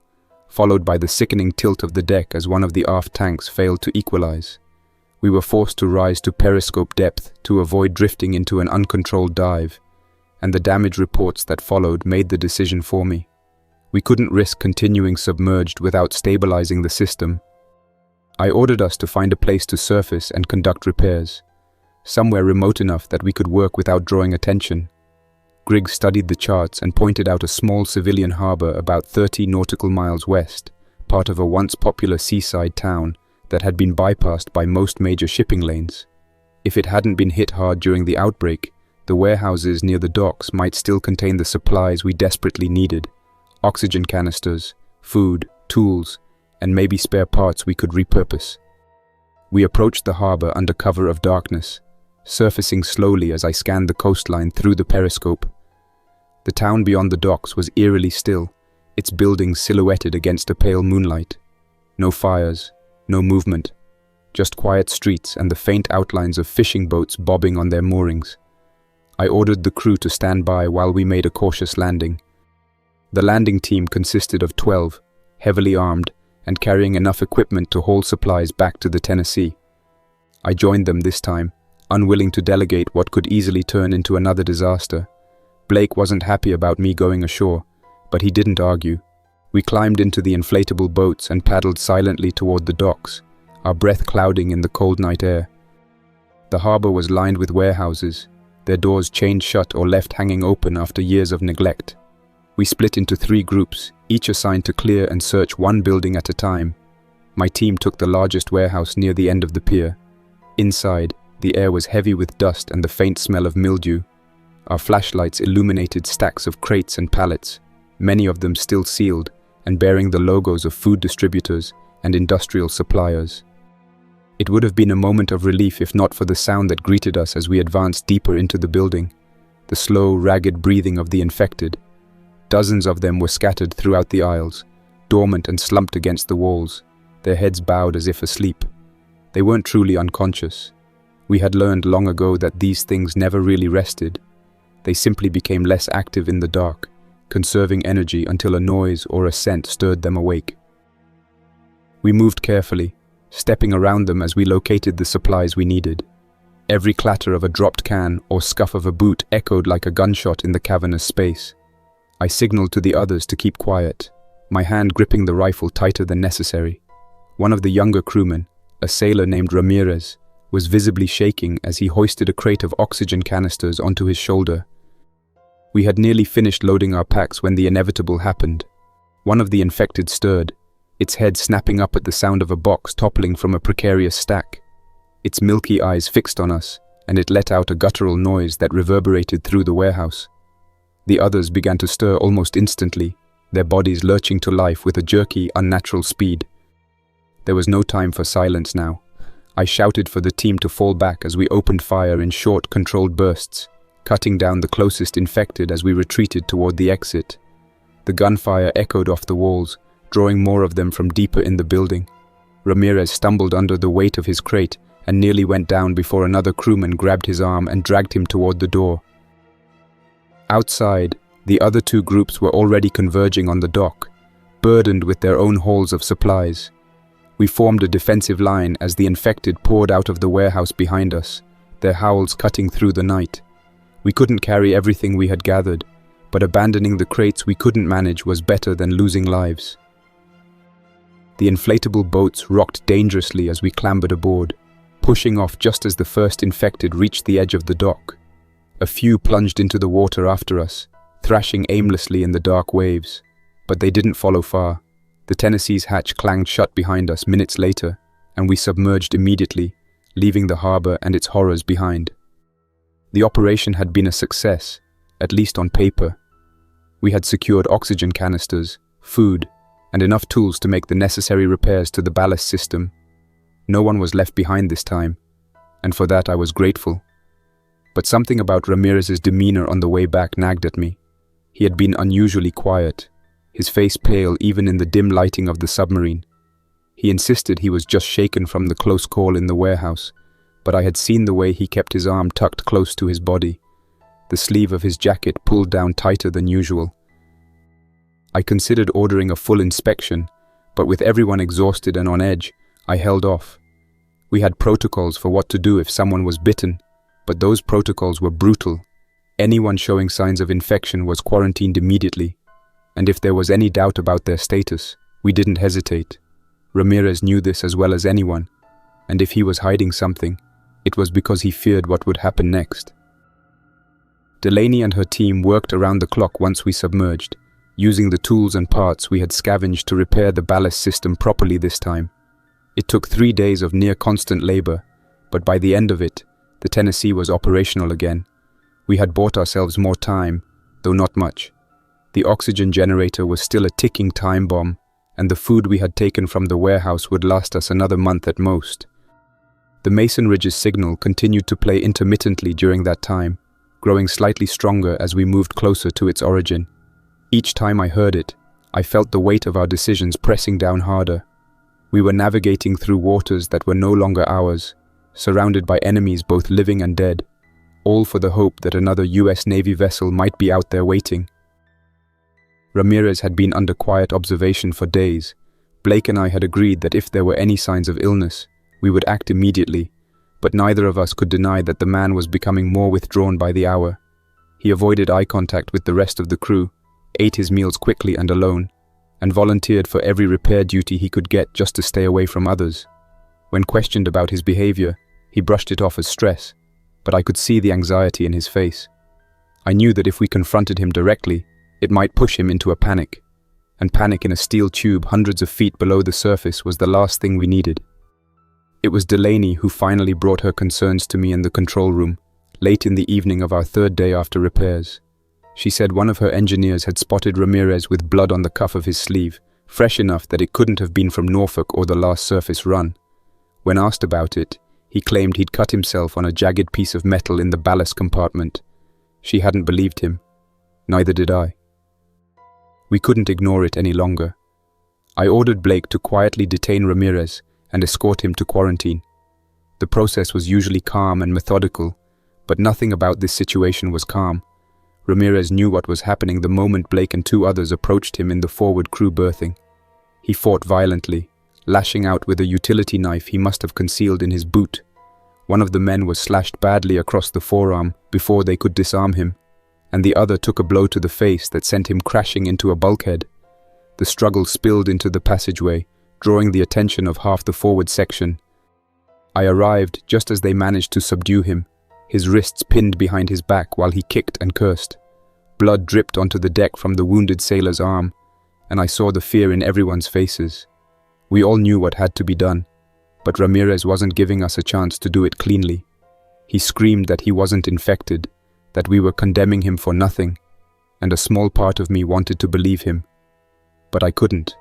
followed by the sickening tilt of the deck as one of the aft tanks failed to equalize. We were forced to rise to periscope depth to avoid drifting into an uncontrolled dive, and the damage reports that followed made the decision for me. We couldn't risk continuing submerged without stabilizing the system. I ordered us to find a place to surface and conduct repairs, somewhere remote enough that we could work without drawing attention. Griggs studied the charts and pointed out a small civilian harbor about 30 nautical miles west, part of a once popular seaside town that had been bypassed by most major shipping lanes. If it hadn't been hit hard during the outbreak, the warehouses near the docks might still contain the supplies we desperately needed: oxygen canisters, food, tools, and maybe spare parts we could repurpose. We approached the harbor under cover of darkness, surfacing slowly as I scanned the coastline through the periscope. The town beyond the docks was eerily still, its buildings silhouetted against a pale moonlight. No fires, no movement, just quiet streets and the faint outlines of fishing boats bobbing on their moorings. I ordered the crew to stand by while we made a cautious landing. The landing team consisted of 12, heavily armed and carrying enough equipment to haul supplies back to the Tennessee. I joined them this time, unwilling to delegate what could easily turn into another disaster. Blake wasn't happy about me going ashore, but he didn't argue. We climbed into the inflatable boats and paddled silently toward the docks, our breath clouding in the cold night air. The harbor was lined with warehouses, their doors chained shut or left hanging open after years of neglect. We split into 3 groups, each assigned to clear and search one building at a time. My team took the largest warehouse near the end of the pier. Inside, the air was heavy with dust and the faint smell of mildew. Our flashlights illuminated stacks of crates and pallets, many of them still sealed and bearing the logos of food distributors and industrial suppliers. It would have been a moment of relief if not for the sound that greeted us as we advanced deeper into the building, the slow, ragged breathing of the infected. Dozens of them were scattered throughout the aisles, dormant and slumped against the walls, their heads bowed as if asleep. They weren't truly unconscious. We had learned long ago that these things never really rested. They simply became less active in the dark, conserving energy until a noise or a scent stirred them awake. We moved carefully, stepping around them as we located the supplies we needed. Every clatter of a dropped can or scuff of a boot echoed like a gunshot in the cavernous space. I signaled to the others to keep quiet, my hand gripping the rifle tighter than necessary. One of the younger crewmen, a sailor named Ramirez, was visibly shaking as he hoisted a crate of oxygen canisters onto his shoulder. We had nearly finished loading our packs when the inevitable happened. One of the infected stirred, its head snapping up at the sound of a box toppling from a precarious stack. Its milky eyes fixed on us, and it let out a guttural noise that reverberated through the warehouse. The others began to stir almost instantly, their bodies lurching to life with a jerky, unnatural speed. There was no time for silence now. I shouted for the team to fall back as we opened fire in short, controlled bursts, cutting down the closest infected as we retreated toward the exit. The gunfire echoed off the walls, drawing more of them from deeper in the building. Ramirez stumbled under the weight of his crate and nearly went down before another crewman grabbed his arm and dragged him toward the door. Outside, the other two groups were already converging on the dock, burdened with their own hauls of supplies. We formed a defensive line as the infected poured out of the warehouse behind us, their howls cutting through the night. We couldn't carry everything we had gathered, but abandoning the crates we couldn't manage was better than losing lives. The inflatable boats rocked dangerously as we clambered aboard, pushing off just as the first infected reached the edge of the dock. A few plunged into the water after us, thrashing aimlessly in the dark waves, but they didn't follow far. The Tennessee's hatch clanged shut behind us minutes later, and we submerged immediately, leaving the harbor and its horrors behind. The operation had been a success, at least on paper. We had secured oxygen canisters, food, and enough tools to make the necessary repairs to the ballast system. No one was left behind this time, and for that I was grateful. But something about Ramirez's demeanor on the way back nagged at me. He had been unusually quiet, his face pale even in the dim lighting of the submarine. He insisted he was just shaken from the close call in the warehouse, but I had seen the way he kept his arm tucked close to his body, the sleeve of his jacket pulled down tighter than usual. I considered ordering a full inspection, but with everyone exhausted and on edge, I held off. We had protocols for what to do if someone was bitten, but those protocols were brutal. Anyone showing signs of infection was quarantined immediately, and if there was any doubt about their status, we didn't hesitate. Ramirez knew this as well as anyone, and if he was hiding something, it was because he feared what would happen next. Delaney and her team worked around the clock once we submerged, using the tools and parts we had scavenged to repair the ballast system properly this time. It took 3 days of near-constant labor, but by the end of it, the Tennessee was operational again. We had bought ourselves more time, though not much. The oxygen generator was still a ticking time bomb, and the food we had taken from the warehouse would last us another month at most. The Masonridge's signal continued to play intermittently during that time, growing slightly stronger as we moved closer to its origin. Each time I heard it, I felt the weight of our decisions pressing down harder. We were navigating through waters that were no longer ours, surrounded by enemies both living and dead, all for the hope that another US Navy vessel might be out there waiting. Ramirez had been under quiet observation for days. Blake and I had agreed that if there were any signs of illness, we would act immediately, but neither of us could deny that the man was becoming more withdrawn by the hour. He avoided eye contact with the rest of the crew, ate his meals quickly and alone, and volunteered for every repair duty he could get just to stay away from others. When questioned about his behavior, he brushed it off as stress, but I could see the anxiety in his face. I knew that if we confronted him directly, it might push him into a panic, and panic in a steel tube hundreds of feet below the surface was the last thing we needed. It was Delaney who finally brought her concerns to me in the control room, late in the evening of our 3rd day after repairs. She said one of her engineers had spotted Ramirez with blood on the cuff of his sleeve, fresh enough that it couldn't have been from Norfolk or the last surface run. When asked about it, he claimed he'd cut himself on a jagged piece of metal in the ballast compartment. She hadn't believed him. Neither did I. We couldn't ignore it any longer. I ordered Blake to quietly detain Ramirez and escort him to quarantine. The process was usually calm and methodical, but nothing about this situation was calm. Ramirez knew what was happening the moment Blake and two others approached him in the forward crew berthing. He fought violently, lashing out with a utility knife he must have concealed in his boot. One of the men was slashed badly across the forearm before they could disarm him, and the other took a blow to the face that sent him crashing into a bulkhead. The struggle spilled into the passageway, drawing the attention of half the forward section. I arrived just as they managed to subdue him, his wrists pinned behind his back while he kicked and cursed. Blood dripped onto the deck from the wounded sailor's arm, and I saw the fear in everyone's faces. We all knew what had to be done, but Ramirez wasn't giving us a chance to do it cleanly. He screamed that he wasn't infected, that we were condemning him for nothing, and a small part of me wanted to believe him. But I couldn't.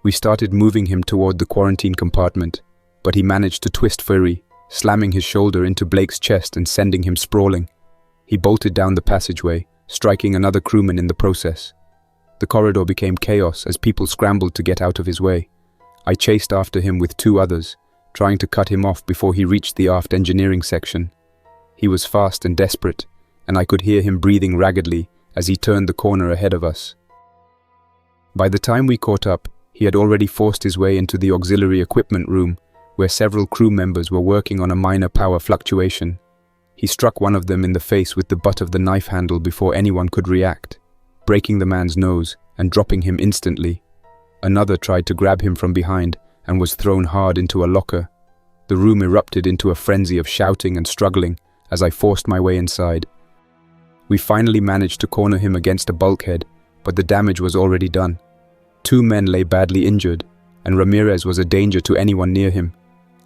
We started moving him toward the quarantine compartment, but he managed to twist free, slamming his shoulder into Blake's chest and sending him sprawling. He bolted down the passageway, striking another crewman in the process. The corridor became chaos as people scrambled to get out of his way. I chased after him with two others, trying to cut him off before he reached the aft engineering section. He was fast and desperate, and I could hear him breathing raggedly as he turned the corner ahead of us. By the time we caught up, he had already forced his way into the auxiliary equipment room, where several crew members were working on a minor power fluctuation. He struck one of them in the face with the butt of the knife handle before anyone could react, breaking the man's nose and dropping him instantly. Another tried to grab him from behind and was thrown hard into a locker. The room erupted into a frenzy of shouting and struggling as I forced my way inside. We finally managed to corner him against a bulkhead, but the damage was already done. Two men lay badly injured, and Ramirez was a danger to anyone near him.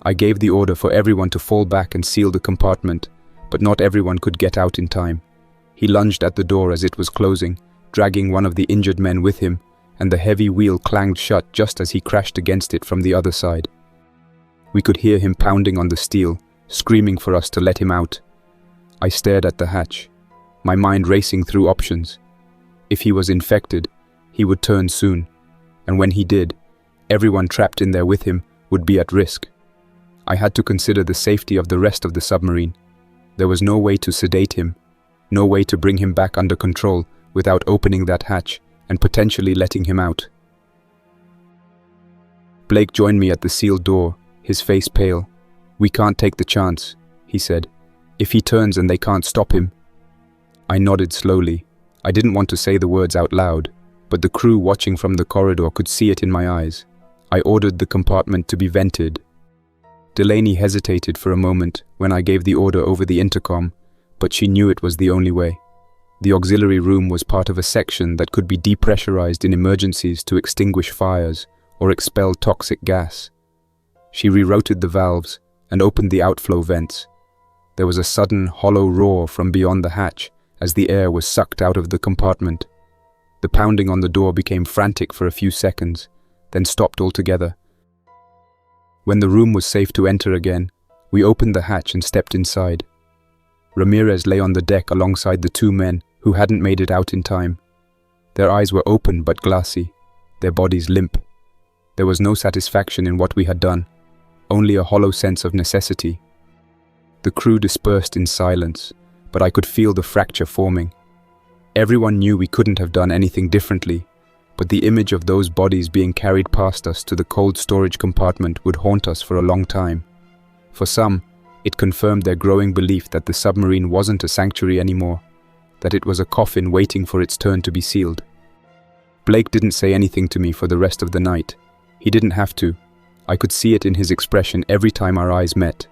I gave the order for everyone to fall back and seal the compartment, but not everyone could get out in time. He lunged at the door as it was closing, dragging one of the injured men with him, and the heavy wheel clanged shut just as he crashed against it from the other side. We could hear him pounding on the steel, screaming for us to let him out. I stared at the hatch, my mind racing through options. If he was infected, he would turn soon, and when he did, everyone trapped in there with him would be at risk. I had to consider the safety of the rest of the submarine. There was no way to sedate him, no way to bring him back under control without opening that hatch and potentially letting him out. Blake joined me at the sealed door, his face pale. "We can't take the chance," he said. "If he turns and they can't stop him." I nodded slowly. I didn't want to say the words out loud, but the crew watching from the corridor could see it in my eyes. I ordered the compartment to be vented. Delaney hesitated for a moment when I gave the order over the intercom, but she knew it was the only way. The auxiliary room was part of a section that could be depressurized in emergencies to extinguish fires or expel toxic gas. She rerouted the valves and opened the outflow vents. There was a sudden, hollow roar from beyond the hatch as the air was sucked out of the compartment. The pounding on the door became frantic for a few seconds, then stopped altogether. When the room was safe to enter again, we opened the hatch and stepped inside. Ramirez lay on the deck alongside the two men who hadn't made it out in time. Their eyes were open but glassy, their bodies limp. There was no satisfaction in what we had done, only a hollow sense of necessity. The crew dispersed in silence, but I could feel the fracture forming. Everyone knew we couldn't have done anything differently, but the image of those bodies being carried past us to the cold storage compartment would haunt us for a long time. For some, it confirmed their growing belief that the submarine wasn't a sanctuary anymore, that it was a coffin waiting for its turn to be sealed. Blake didn't say anything to me for the rest of the night. He didn't have to. I could see it in his expression every time our eyes met.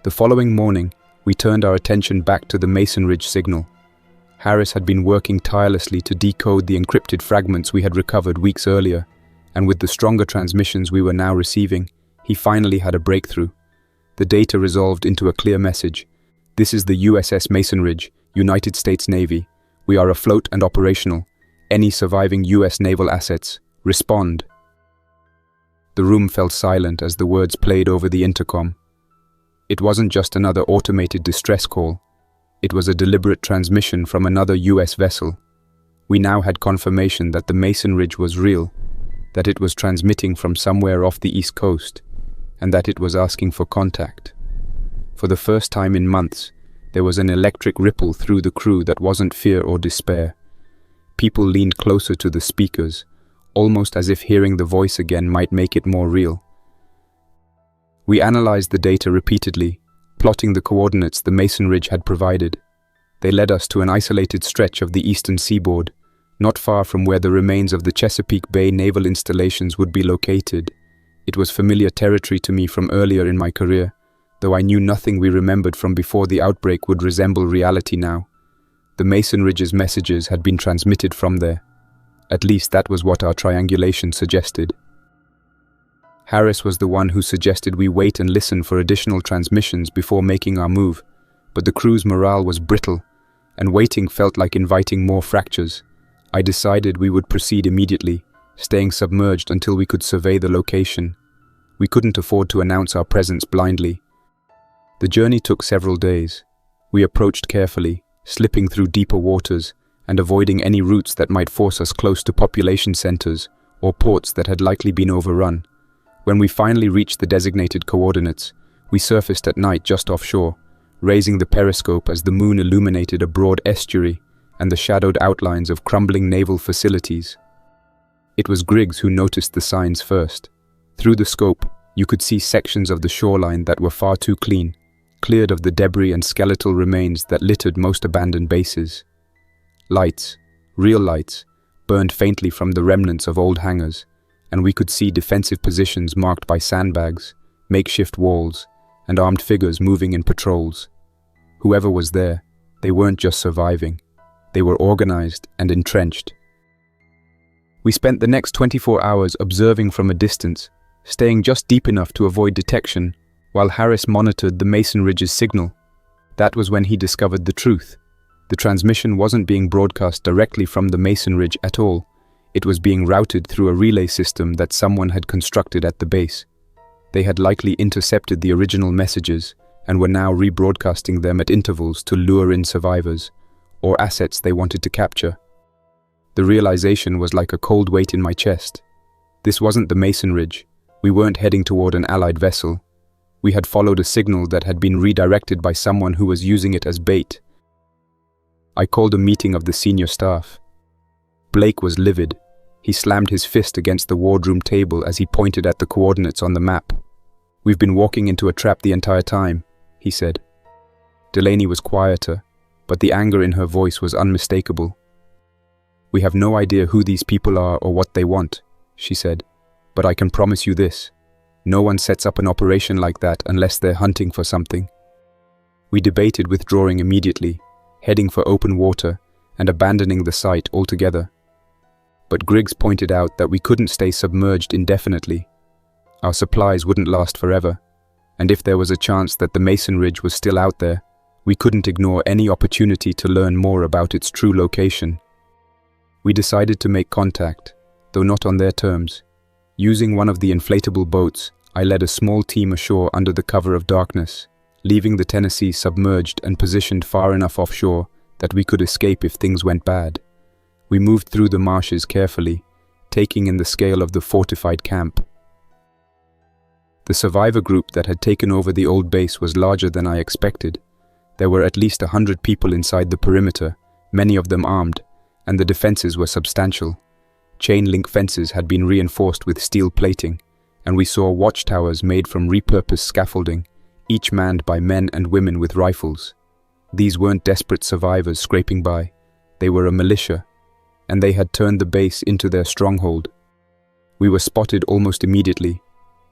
The following morning, we turned our attention back to the Masonridge signal. Harris had been working tirelessly to decode the encrypted fragments we had recovered weeks earlier, and with the stronger transmissions we were now receiving, he finally had a breakthrough. The data resolved into a clear message. "This is the USS Masonridge, United States Navy. We are afloat and operational. Any surviving US naval assets, respond." The room fell silent as the words played over the intercom. It wasn't just another automated distress call. It was a deliberate transmission from another US vessel. We now had confirmation that the Masonridge was real, that it was transmitting from somewhere off the East Coast, and that it was asking for contact. For the first time in months, there was an electric ripple through the crew that wasn't fear or despair. People leaned closer to the speakers, almost as if hearing the voice again might make it more real. We analyzed the data repeatedly, plotting the coordinates the Masonridge had provided. They led us to an isolated stretch of the eastern seaboard, not far from where the remains of the Chesapeake Bay naval installations would be located. It was familiar territory to me from earlier in my career, though I knew nothing we remembered from before the outbreak would resemble reality now. The Masonridge's messages had been transmitted from there. At least that was what our triangulation suggested. Harris was the one who suggested we wait and listen for additional transmissions before making our move, but the crew's morale was brittle, and waiting felt like inviting more fractures. I decided we would proceed immediately, staying submerged until we could survey the location. We couldn't afford to announce our presence blindly. The journey took several days. We approached carefully, slipping through deeper waters and avoiding any routes that might force us close to population centers or ports that had likely been overrun. When we finally reached the designated coordinates, we surfaced at night just offshore, raising the periscope as the moon illuminated a broad estuary and the shadowed outlines of crumbling naval facilities. It was Griggs who noticed the signs first. Through the scope, you could see sections of the shoreline that were far too clean, cleared of the debris and skeletal remains that littered most abandoned bases. Lights, real lights, burned faintly from the remnants of old hangars, and we could see defensive positions marked by sandbags, makeshift walls, and armed figures moving in patrols. Whoever was there, they weren't just surviving. They were organized and entrenched. We spent the next 24 hours observing from a distance, staying just deep enough to avoid detection, while Harris monitored the Masonridge's signal. That was when he discovered the truth. The transmission wasn't being broadcast directly from the Masonridge at all. It was being routed through a relay system that someone had constructed at the base. They had likely intercepted the original messages and were now rebroadcasting them at intervals to lure in survivors or assets they wanted to capture. The realization was like a cold weight in my chest. This wasn't the Masonridge. We weren't heading toward an Allied vessel. We had followed a signal that had been redirected by someone who was using it as bait. I called a meeting of the senior staff. Blake was livid. He slammed his fist against the wardroom table as he pointed at the coordinates on the map. "We've been walking into a trap the entire time," he said. Delaney was quieter, but the anger in her voice was unmistakable. "We have no idea who these people are or what they want," she said, "but I can promise you this. No one sets up an operation like that unless they're hunting for something." We debated withdrawing immediately, heading for open water and abandoning the site altogether. But Griggs pointed out that we couldn't stay submerged indefinitely. Our supplies wouldn't last forever, and if there was a chance that the Masonridge was still out there, we couldn't ignore any opportunity to learn more about its true location. We decided to make contact, though not on their terms. Using one of the inflatable boats, I led a small team ashore under the cover of darkness, leaving the Tennessee submerged and positioned far enough offshore that we could escape if things went bad. We moved through the marshes carefully, taking in the scale of the fortified camp. The survivor group that had taken over the old base was larger than I expected. There were at least 100 people inside the perimeter, many of them armed, and the defenses were substantial. Chain-link fences had been reinforced with steel plating, and we saw watchtowers made from repurposed scaffolding, each manned by men and women with rifles. These weren't desperate survivors scraping by. They were a militia, and they had turned the base into their stronghold. We were spotted almost immediately.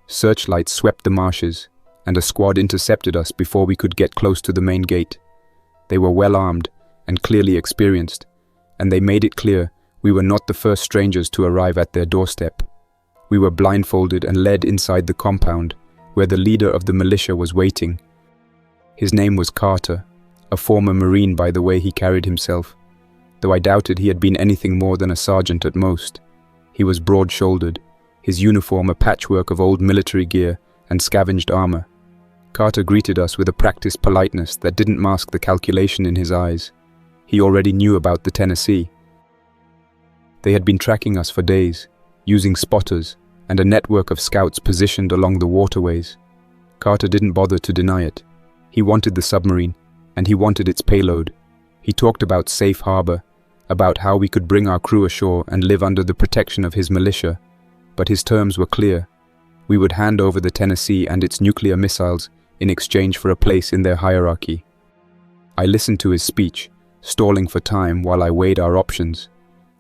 Searchlights swept the marshes, and a squad intercepted us before we could get close to the main gate. They were well armed and clearly experienced, and they made it clear we were not the first strangers to arrive at their doorstep. We were blindfolded and led inside the compound, where the leader of the militia was waiting. His name was Carter, a former Marine by the way he carried himself, though I doubted he had been anything more than a sergeant at most. He was broad-shouldered, his uniform a patchwork of old military gear and scavenged armor. Carter greeted us with a practiced politeness that didn't mask the calculation in his eyes. He already knew about the Tennessee. They had been tracking us for days, using spotters and a network of scouts positioned along the waterways. Carter didn't bother to deny it. He wanted the submarine, and he wanted its payload. He talked about safe harbor, about how we could bring our crew ashore and live under the protection of his militia, but his terms were clear. We would hand over the Tennessee and its nuclear missiles in exchange for a place in their hierarchy. I listened to his speech, stalling for time while I weighed our options.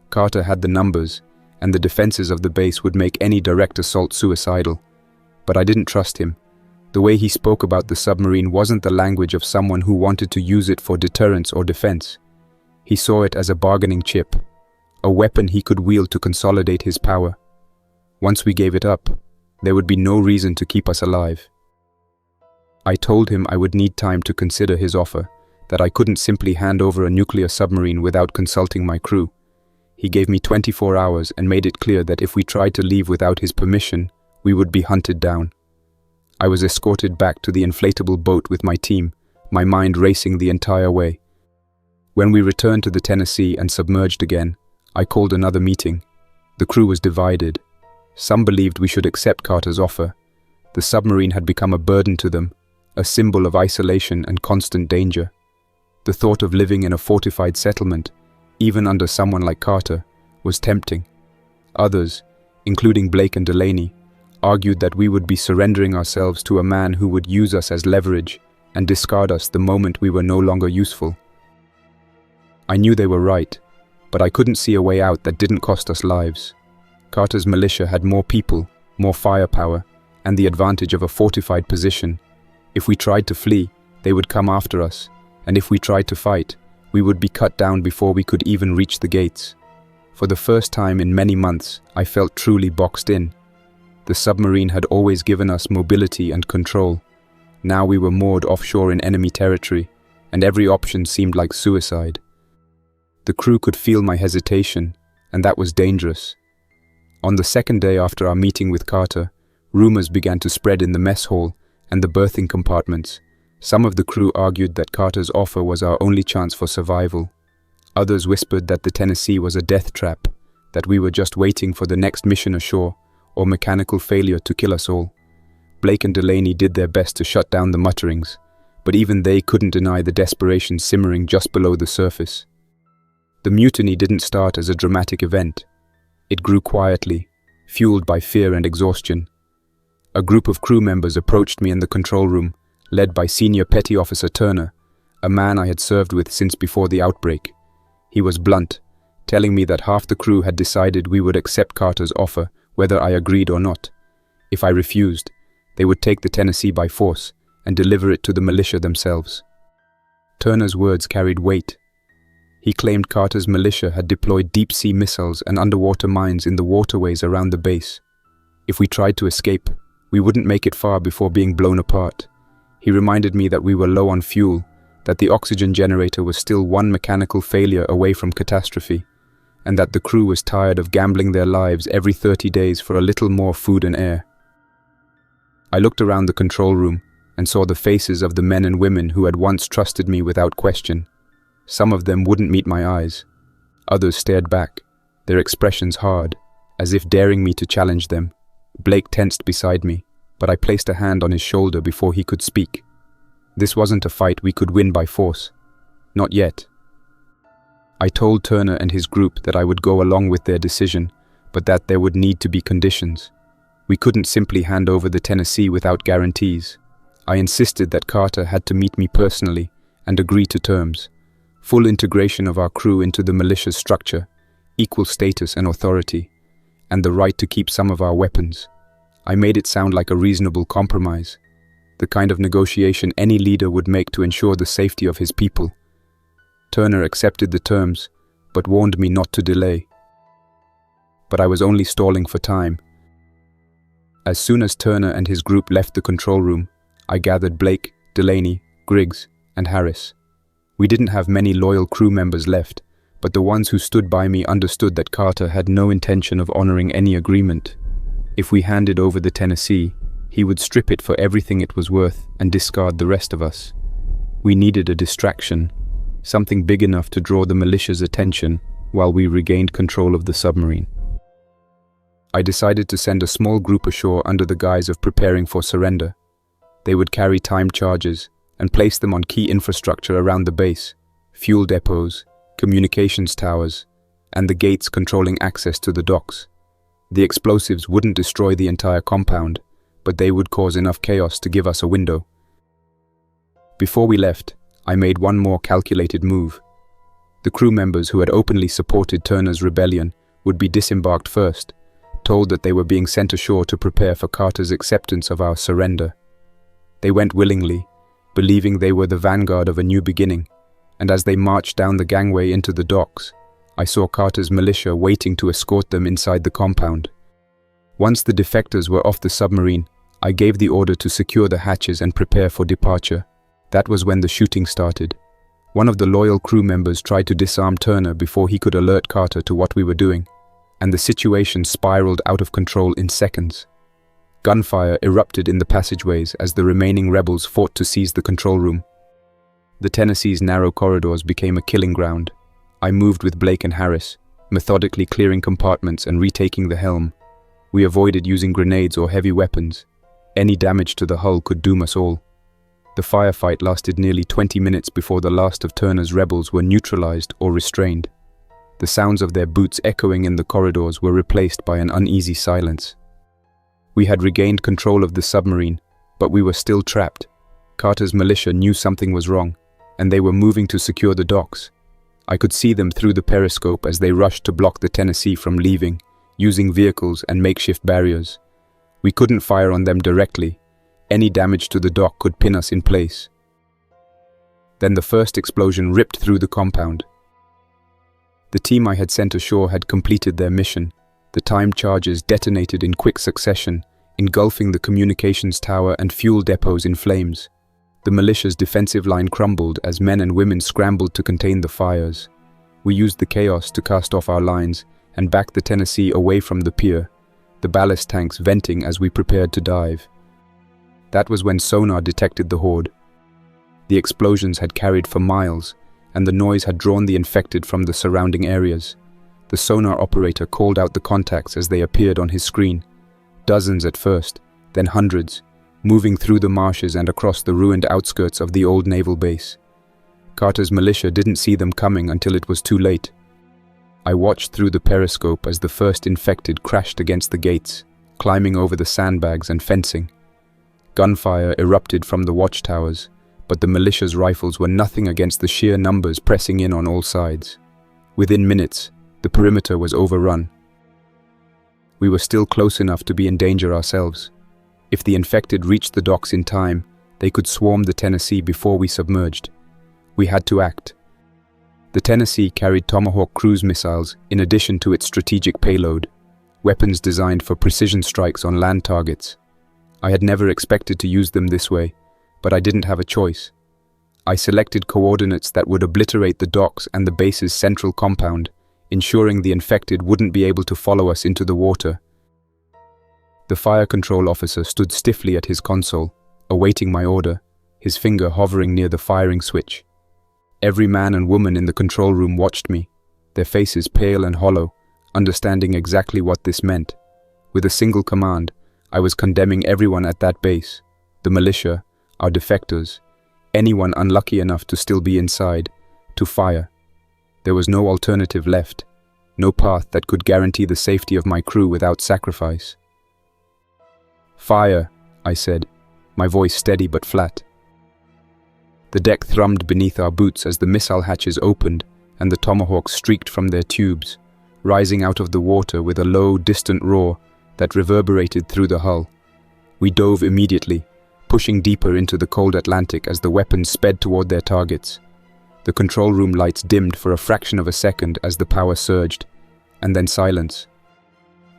Carter had the numbers, and the defenses of the base would make any direct assault suicidal. But I didn't trust him. The way he spoke about the submarine wasn't the language of someone who wanted to use it for deterrence or defense. He saw it as a bargaining chip, a weapon he could wield to consolidate his power. Once we gave it up, there would be no reason to keep us alive. I told him I would need time to consider his offer, that I couldn't simply hand over a nuclear submarine without consulting my crew. He gave me 24 hours and made it clear that if we tried to leave without his permission, we would be hunted down. I was escorted back to the inflatable boat with my team, my mind racing the entire way. When we returned to the Tennessee and submerged again, I called another meeting. The crew was divided. Some believed we should accept Carter's offer. The submarine had become a burden to them, a symbol of isolation and constant danger. The thought of living in a fortified settlement, even under someone like Carter, was tempting. Others, including Blake and Delaney, argued that we would be surrendering ourselves to a man who would use us as leverage and discard us the moment we were no longer useful. I knew they were right, but I couldn't see a way out that didn't cost us lives. Carter's militia had more people, more firepower, and the advantage of a fortified position. If we tried to flee, they would come after us, and if we tried to fight, we would be cut down before we could even reach the gates. For the first time in many months, I felt truly boxed in. The submarine had always given us mobility and control. Now we were moored offshore in enemy territory, and every option seemed like suicide. The crew could feel my hesitation, and that was dangerous. On the second day after our meeting with Carter, rumors began to spread in the mess hall and the berthing compartments. Some of the crew argued that Carter's offer was our only chance for survival. Others whispered that the Tennessee was a death trap, that we were just waiting for the next mission ashore, or mechanical failure to kill us all. Blake and Delaney did their best to shut down the mutterings, but even they couldn't deny the desperation simmering just below the surface. The mutiny didn't start as a dramatic event. It grew quietly, fueled by fear and exhaustion. A group of crew members approached me in the control room, led by Senior Petty Officer Turner, a man I had served with since before the outbreak. He was blunt, telling me that half the crew had decided we would accept Carter's offer, whether I agreed or not. If I refused, they would take the Tennessee by force and deliver it to the militia themselves. Turner's words carried weight. He claimed Carter's militia had deployed deep-sea missiles and underwater mines in the waterways around the base. If we tried to escape, we wouldn't make it far before being blown apart. He reminded me that we were low on fuel, that the oxygen generator was still one mechanical failure away from catastrophe, and that the crew was tired of gambling their lives every 30 days for a little more food and air. I looked around the control room and saw the faces of the men and women who had once trusted me without question. Some of them wouldn't meet my eyes. Others stared back, their expressions hard, as if daring me to challenge them. Blake tensed beside me, but I placed a hand on his shoulder before he could speak. This wasn't a fight we could win by force. Not yet. I told Turner and his group that I would go along with their decision, but that there would need to be conditions. We couldn't simply hand over the Tennessee without guarantees. I insisted that Carter had to meet me personally and agree to terms. Full integration of our crew into the militia's structure, equal status and authority, and the right to keep some of our weapons. I made it sound like a reasonable compromise, the kind of negotiation any leader would make to ensure the safety of his people. Turner accepted the terms, but warned me not to delay. But I was only stalling for time. As soon as Turner and his group left the control room, I gathered Blake, Delaney, Griggs, and Harris. We didn't have many loyal crew members left, but the ones who stood by me understood that Carter had no intention of honoring any agreement. If we handed over the Tennessee, he would strip it for everything it was worth and discard the rest of us. We needed a distraction, something big enough to draw the militia's attention while we regained control of the submarine. I decided to send a small group ashore under the guise of preparing for surrender. They would carry timed charges and place them on key infrastructure around the base, fuel depots, communications towers, and the gates controlling access to the docks. The explosives wouldn't destroy the entire compound, but they would cause enough chaos to give us a window. Before we left, I made one more calculated move. The crew members who had openly supported Turner's rebellion would be disembarked first, told that they were being sent ashore to prepare for Carter's acceptance of our surrender. They went willingly, believing they were the vanguard of a new beginning, and as they marched down the gangway into the docks, I saw Carter's militia waiting to escort them inside the compound. Once the defectors were off the submarine, I gave the order to secure the hatches and prepare for departure. That was when the shooting started. One of the loyal crew members tried to disarm Turner before he could alert Carter to what we were doing, and the situation spiraled out of control in seconds. Gunfire erupted in the passageways as the remaining rebels fought to seize the control room. The Tennessee's narrow corridors became a killing ground. I moved with Blake and Harris, methodically clearing compartments and retaking the helm. We avoided using grenades or heavy weapons. Any damage to the hull could doom us all. The firefight lasted nearly 20 minutes before the last of Turner's rebels were neutralized or restrained. The sounds of their boots echoing in the corridors were replaced by an uneasy silence. We had regained control of the submarine, but we were still trapped. Carter's militia knew something was wrong, and they were moving to secure the docks. I could see them through the periscope as they rushed to block the Tennessee from leaving, using vehicles and makeshift barriers. We couldn't fire on them directly. Any damage to the dock could pin us in place. Then the first explosion ripped through the compound. The team I had sent ashore had completed their mission. The timed charges detonated in quick succession, engulfing the communications tower and fuel depots in flames. The militia's defensive line crumbled as men and women scrambled to contain the fires. We used the chaos to cast off our lines and back the Tennessee away from the pier, the ballast tanks venting as we prepared to dive. That was when sonar detected the horde. The explosions had carried for miles, and the noise had drawn the infected from the surrounding areas. The sonar operator called out the contacts as they appeared on his screen. Dozens at first, then hundreds, moving through the marshes and across the ruined outskirts of the old naval base. Carter's militia didn't see them coming until it was too late. I watched through the periscope as the first infected crashed against the gates, climbing over the sandbags and fencing. Gunfire erupted from the watchtowers, but the militia's rifles were nothing against the sheer numbers pressing in on all sides. Within minutes, the perimeter was overrun. We were still close enough to be in danger ourselves. If the infected reached the docks in time, they could swarm the Tennessee before we submerged. We had to act. The Tennessee carried Tomahawk cruise missiles in addition to its strategic payload, weapons designed for precision strikes on land targets. I had never expected to use them this way, but I didn't have a choice. I selected coordinates that would obliterate the docks and the base's central compound, ensuring the infected wouldn't be able to follow us into the water. The fire control officer stood stiffly at his console, awaiting my order, his finger hovering near the firing switch. Every man and woman in the control room watched me, their faces pale and hollow, understanding exactly what this meant. With a single command, I was condemning everyone at that base, the militia, our defectors, anyone unlucky enough to still be inside, to fire. There was no alternative left, no path that could guarantee the safety of my crew without sacrifice. "Fire," I said, my voice steady but flat. The deck thrummed beneath our boots as the missile hatches opened and the Tomahawks streaked from their tubes, rising out of the water with a low, distant roar that reverberated through the hull. We dove immediately, pushing deeper into the cold Atlantic as the weapons sped toward their targets. The control room lights dimmed for a fraction of a second as the power surged, and then silence.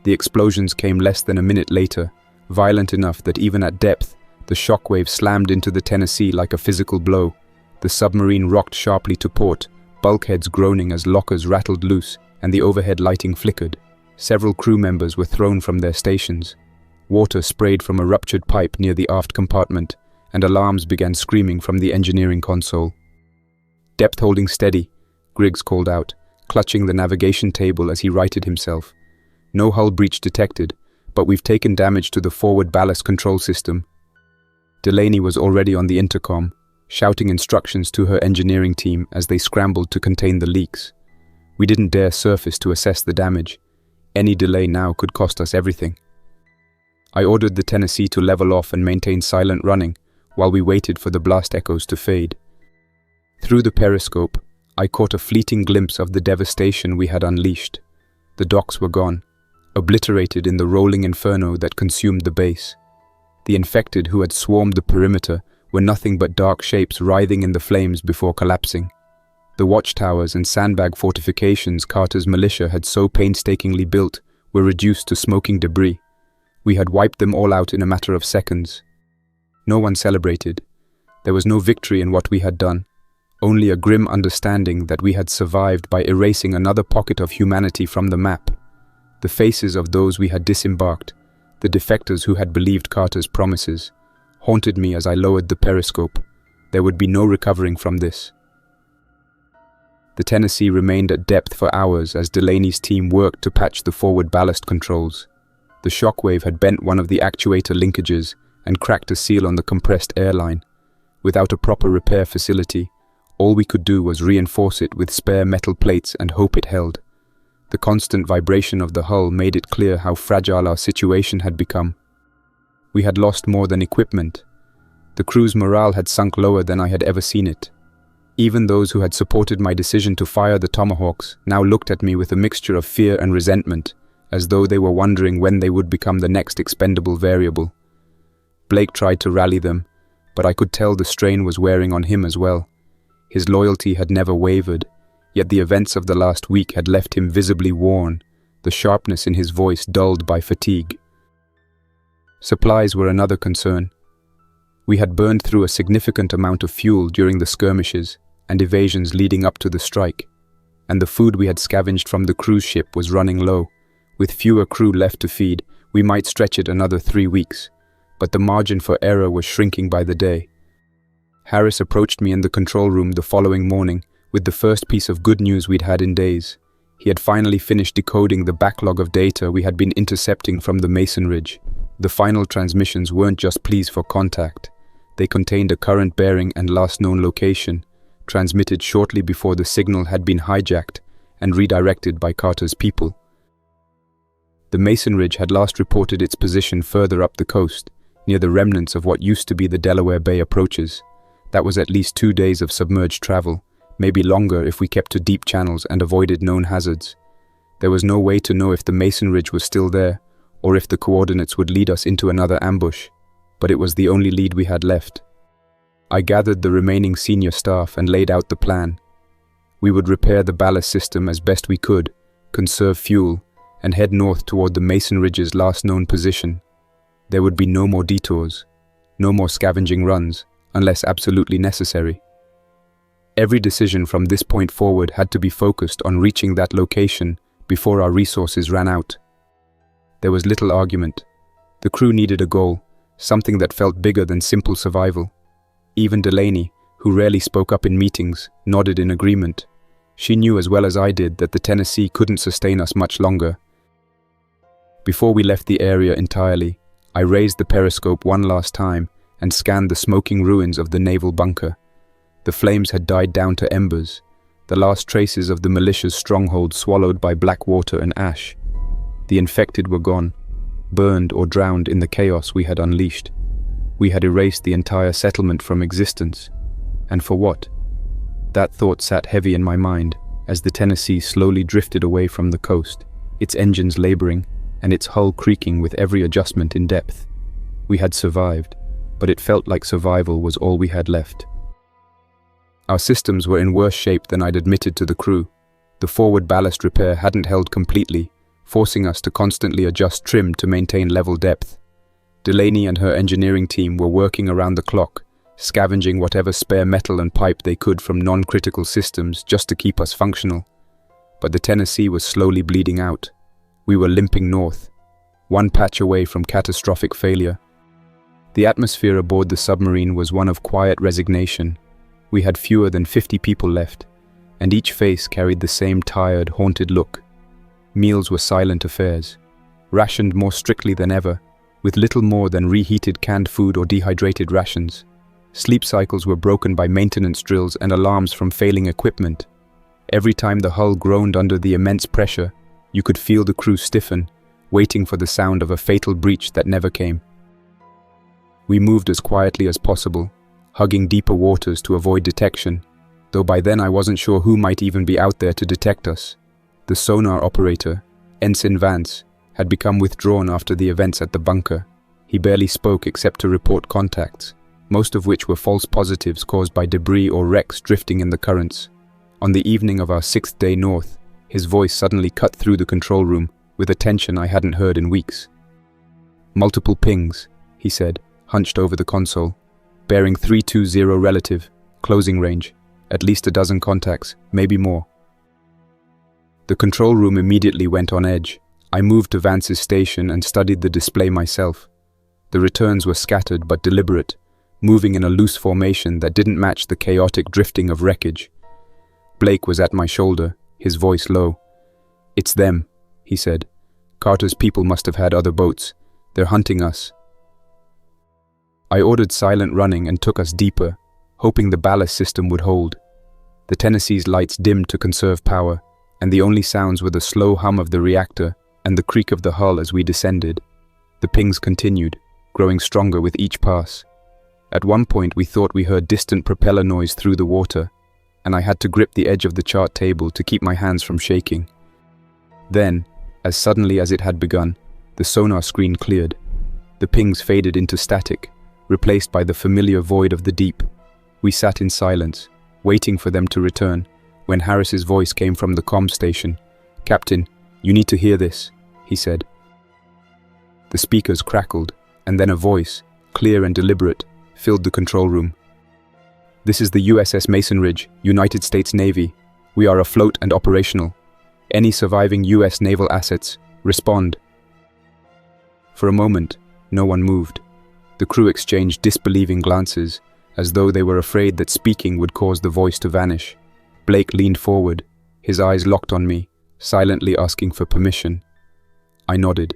The explosions came less than a minute later, violent enough that even at depth, the shockwave slammed into the Tennessee like a physical blow. The submarine rocked sharply to port, bulkheads groaning as lockers rattled loose and the overhead lighting flickered. Several crew members were thrown from their stations. Water sprayed from a ruptured pipe near the aft compartment, and alarms began screaming from the engineering console. "Depth holding steady," Griggs called out, clutching the navigation table as he righted himself. No hull breach detected, but we've taken damage to the forward ballast control system. Delaney was already on the intercom, shouting instructions to her engineering team as they scrambled to contain the leaks. We didn't dare surface to assess the damage. Any delay now could cost us everything. I ordered the Tennessee to level off and maintain silent running while we waited for the blast echoes to fade. Through the periscope, I caught a fleeting glimpse of the devastation we had unleashed. The docks were gone, obliterated in the rolling inferno that consumed the base. The infected who had swarmed the perimeter were nothing but dark shapes writhing in the flames before collapsing. The watchtowers and sandbag fortifications Carter's militia had so painstakingly built were reduced to smoking debris. We had wiped them all out in a matter of seconds. No one celebrated. There was no victory in what we had done, only a grim understanding that we had survived by erasing another pocket of humanity from the map. The faces of those we had disembarked, the defectors who had believed Carter's promises, haunted me as I lowered the periscope. There would be no recovering from this. The Tennessee remained at depth for hours as Delaney's team worked to patch the forward ballast controls. The shockwave had bent one of the actuator linkages and cracked a seal on the compressed air line. Without a proper repair facility, all we could do was reinforce it with spare metal plates and hope it held. The constant vibration of the hull made it clear how fragile our situation had become. We had lost more than equipment. The crew's morale had sunk lower than I had ever seen it. Even those who had supported my decision to fire the Tomahawks now looked at me with a mixture of fear and resentment, as though they were wondering when they would become the next expendable variable. Blake tried to rally them, but I could tell the strain was wearing on him as well. His loyalty had never wavered, yet the events of the last week had left him visibly worn, the sharpness in his voice dulled by fatigue. Supplies were another concern. We had burned through a significant amount of fuel during the skirmishes and evasions leading up to the strike, and the food we had scavenged from the cruise ship was running low. With fewer crew left to feed, we might stretch it another 3 weeks, but the margin for error was shrinking by the day. Harris approached me in the control room the following morning with the first piece of good news we'd had in days. He had finally finished decoding the backlog of data we had been intercepting from the Masonridge. The final transmissions weren't just pleas for contact. They contained a current bearing and last known location, transmitted shortly before the signal had been hijacked and redirected by Carter's people. The Masonridge had last reported its position further up the coast, near the remnants of what used to be the Delaware Bay approaches. That was at least 2 days of submerged travel, maybe longer if we kept to deep channels and avoided known hazards. There was no way to know if the Masonridge was still there, or if the coordinates would lead us into another ambush, but it was the only lead we had left. I gathered the remaining senior staff and laid out the plan. We would repair the ballast system as best we could, conserve fuel, and head north toward the Masonridge's last known position. There would be no more detours, no more scavenging runs, unless absolutely necessary. Every decision from this point forward had to be focused on reaching that location before our resources ran out. There was little argument. The crew needed a goal, something that felt bigger than simple survival. Even Delaney, who rarely spoke up in meetings, nodded in agreement. She knew as well as I did that the Tennessee couldn't sustain us much longer. Before we left the area entirely, I raised the periscope one last time and scanned the smoking ruins of the naval bunker. The flames had died down to embers, the last traces of the militia's stronghold swallowed by black water and ash. The infected were gone, burned or drowned in the chaos we had unleashed. We had erased the entire settlement from existence. And for what? That thought sat heavy in my mind as the Tennessee slowly drifted away from the coast, its engines laboring and its hull creaking with every adjustment in depth. We had survived, but it felt like survival was all we had left. Our systems were in worse shape than I'd admitted to the crew. The forward ballast repair hadn't held completely, forcing us to constantly adjust trim to maintain level depth. Delaney and her engineering team were working around the clock, scavenging whatever spare metal and pipe they could from non-critical systems just to keep us functional. But the Tennessee was slowly bleeding out. We were limping north, one patch away from catastrophic failure. The atmosphere aboard the submarine was one of quiet resignation. We had fewer than 50 people left, and each face carried the same tired, haunted look. Meals were silent affairs, rationed more strictly than ever, with little more than reheated canned food or dehydrated rations. Sleep cycles were broken by maintenance drills and alarms from failing equipment. Every time the hull groaned under the immense pressure, you could feel the crew stiffen, waiting for the sound of a fatal breach that never came. We moved as quietly as possible, hugging deeper waters to avoid detection, though by then I wasn't sure who might even be out there to detect us. The sonar operator, Ensign Vance, had become withdrawn after the events at the bunker. He barely spoke except to report contacts, most of which were false positives caused by debris or wrecks drifting in the currents. On the evening of our 6th day north, his voice suddenly cut through the control room with a tension I hadn't heard in weeks. "Multiple pings," he said, hunched over the console. "Bearing 320 relative, closing range, at least a dozen contacts, maybe more." The control room immediately went on edge. I moved to Vance's station and studied the display myself. The returns were scattered but deliberate, moving in a loose formation that didn't match the chaotic drifting of wreckage. Blake was at my shoulder, his voice low. "It's them," he said. "Carter's people must have had other boats. They're hunting us." I ordered silent running and took us deeper, hoping the ballast system would hold. The Tennessee's lights dimmed to conserve power, and the only sounds were the slow hum of the reactor and the creak of the hull as we descended. The pings continued, growing stronger with each pass. At one point we thought we heard distant propeller noise through the water, and I had to grip the edge of the chart table to keep my hands from shaking. Then, as suddenly as it had begun, the sonar screen cleared. The pings faded into static, replaced by the familiar void of the deep. We sat in silence, waiting for them to return, when Harris's voice came from the comm station. "Captain, you need to hear this," he said. The speakers crackled, and then a voice, clear and deliberate, filled the control room. "This is the USS Masonridge, United States Navy. We are afloat and operational. Any surviving US naval assets, respond." For a moment, no one moved. The crew exchanged disbelieving glances, as though they were afraid that speaking would cause the voice to vanish. Blake leaned forward, his eyes locked on me, silently asking for permission. I nodded.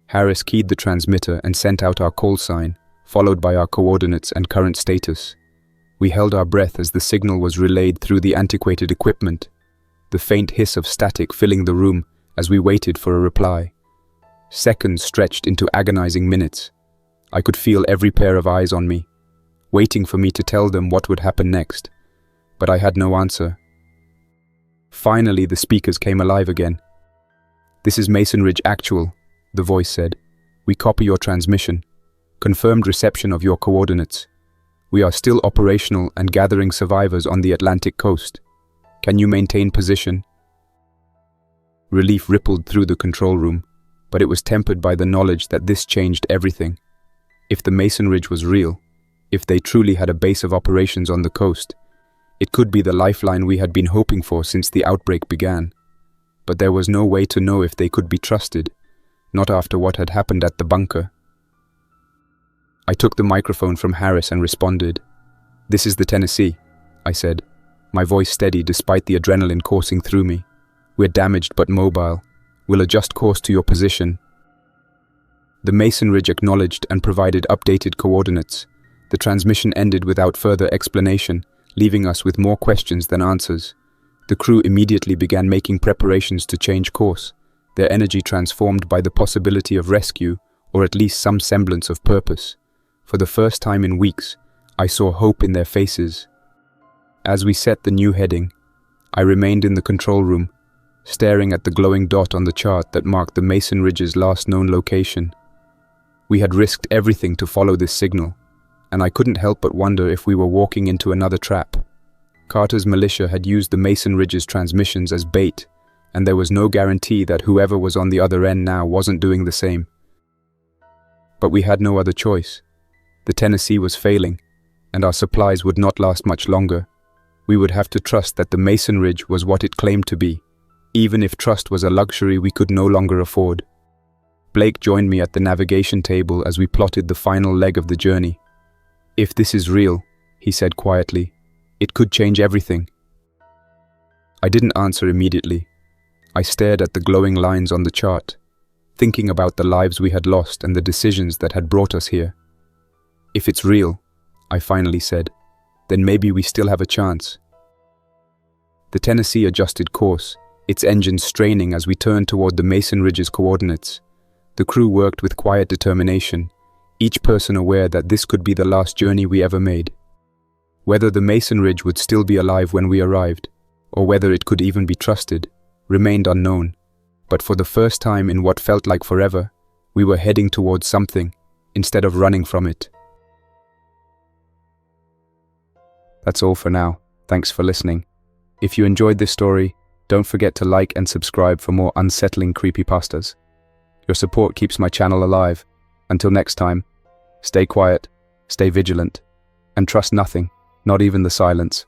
Harris keyed the transmitter and sent out our call sign, followed by our coordinates and current status. We held our breath as the signal was relayed through the antiquated equipment, the faint hiss of static filling the room as we waited for a reply. Seconds stretched into agonizing minutes. I could feel every pair of eyes on me, waiting for me to tell them what would happen next, but I had no answer. Finally, the speakers came alive again. "This is Masonridge Actual," the voice said. "We copy your transmission. Confirmed reception of your coordinates. We are still operational and gathering survivors on the Atlantic coast. Can you maintain position?" Relief rippled through the control room, but it was tempered by the knowledge that this changed everything. If the Masonridge was real, if they truly had a base of operations on the coast, it could be the lifeline we had been hoping for since the outbreak began. But there was no way to know if they could be trusted, not after what had happened at the bunker. I took the microphone from Harris and responded. "This is the Tennessee," I said, my voice steady despite the adrenaline coursing through me. "We're damaged but mobile. We'll adjust course to your position." The Masonridge acknowledged and provided updated coordinates. The transmission ended without further explanation, leaving us with more questions than answers. The crew immediately began making preparations to change course, their energy transformed by the possibility of rescue, or at least some semblance of purpose. For the first time in weeks, I saw hope in their faces. As we set the new heading, I remained in the control room, staring at the glowing dot on the chart that marked the Masonridge's last known location. We had risked everything to follow this signal, and I couldn't help but wonder if we were walking into another trap. Carter's militia had used the Masonridge's transmissions as bait, and there was no guarantee that whoever was on the other end now wasn't doing the same. But we had no other choice. The Tennessee was failing, and our supplies would not last much longer. We would have to trust that the Masonridge was what it claimed to be, even if trust was a luxury we could no longer afford. Blake joined me at the navigation table as we plotted the final leg of the journey. "If this is real," he said quietly, "it could change everything." I didn't answer immediately. I stared at the glowing lines on the chart, thinking about the lives we had lost and the decisions that had brought us here. "If it's real," I finally said, "then maybe we still have a chance." The Tennessee adjusted course, its engines straining as we turned toward the Masonridge's coordinates. The crew worked with quiet determination, each person aware that this could be the last journey we ever made. Whether the Masonridge would still be alive when we arrived, or whether it could even be trusted, remained unknown. But for the first time in what felt like forever, we were heading towards something, instead of running from it. That's all for now. Thanks for listening. If you enjoyed this story, don't forget to like and subscribe for more unsettling creepypastas. Your support keeps my channel alive. Until next time, stay quiet, stay vigilant, and trust nothing, not even the silence.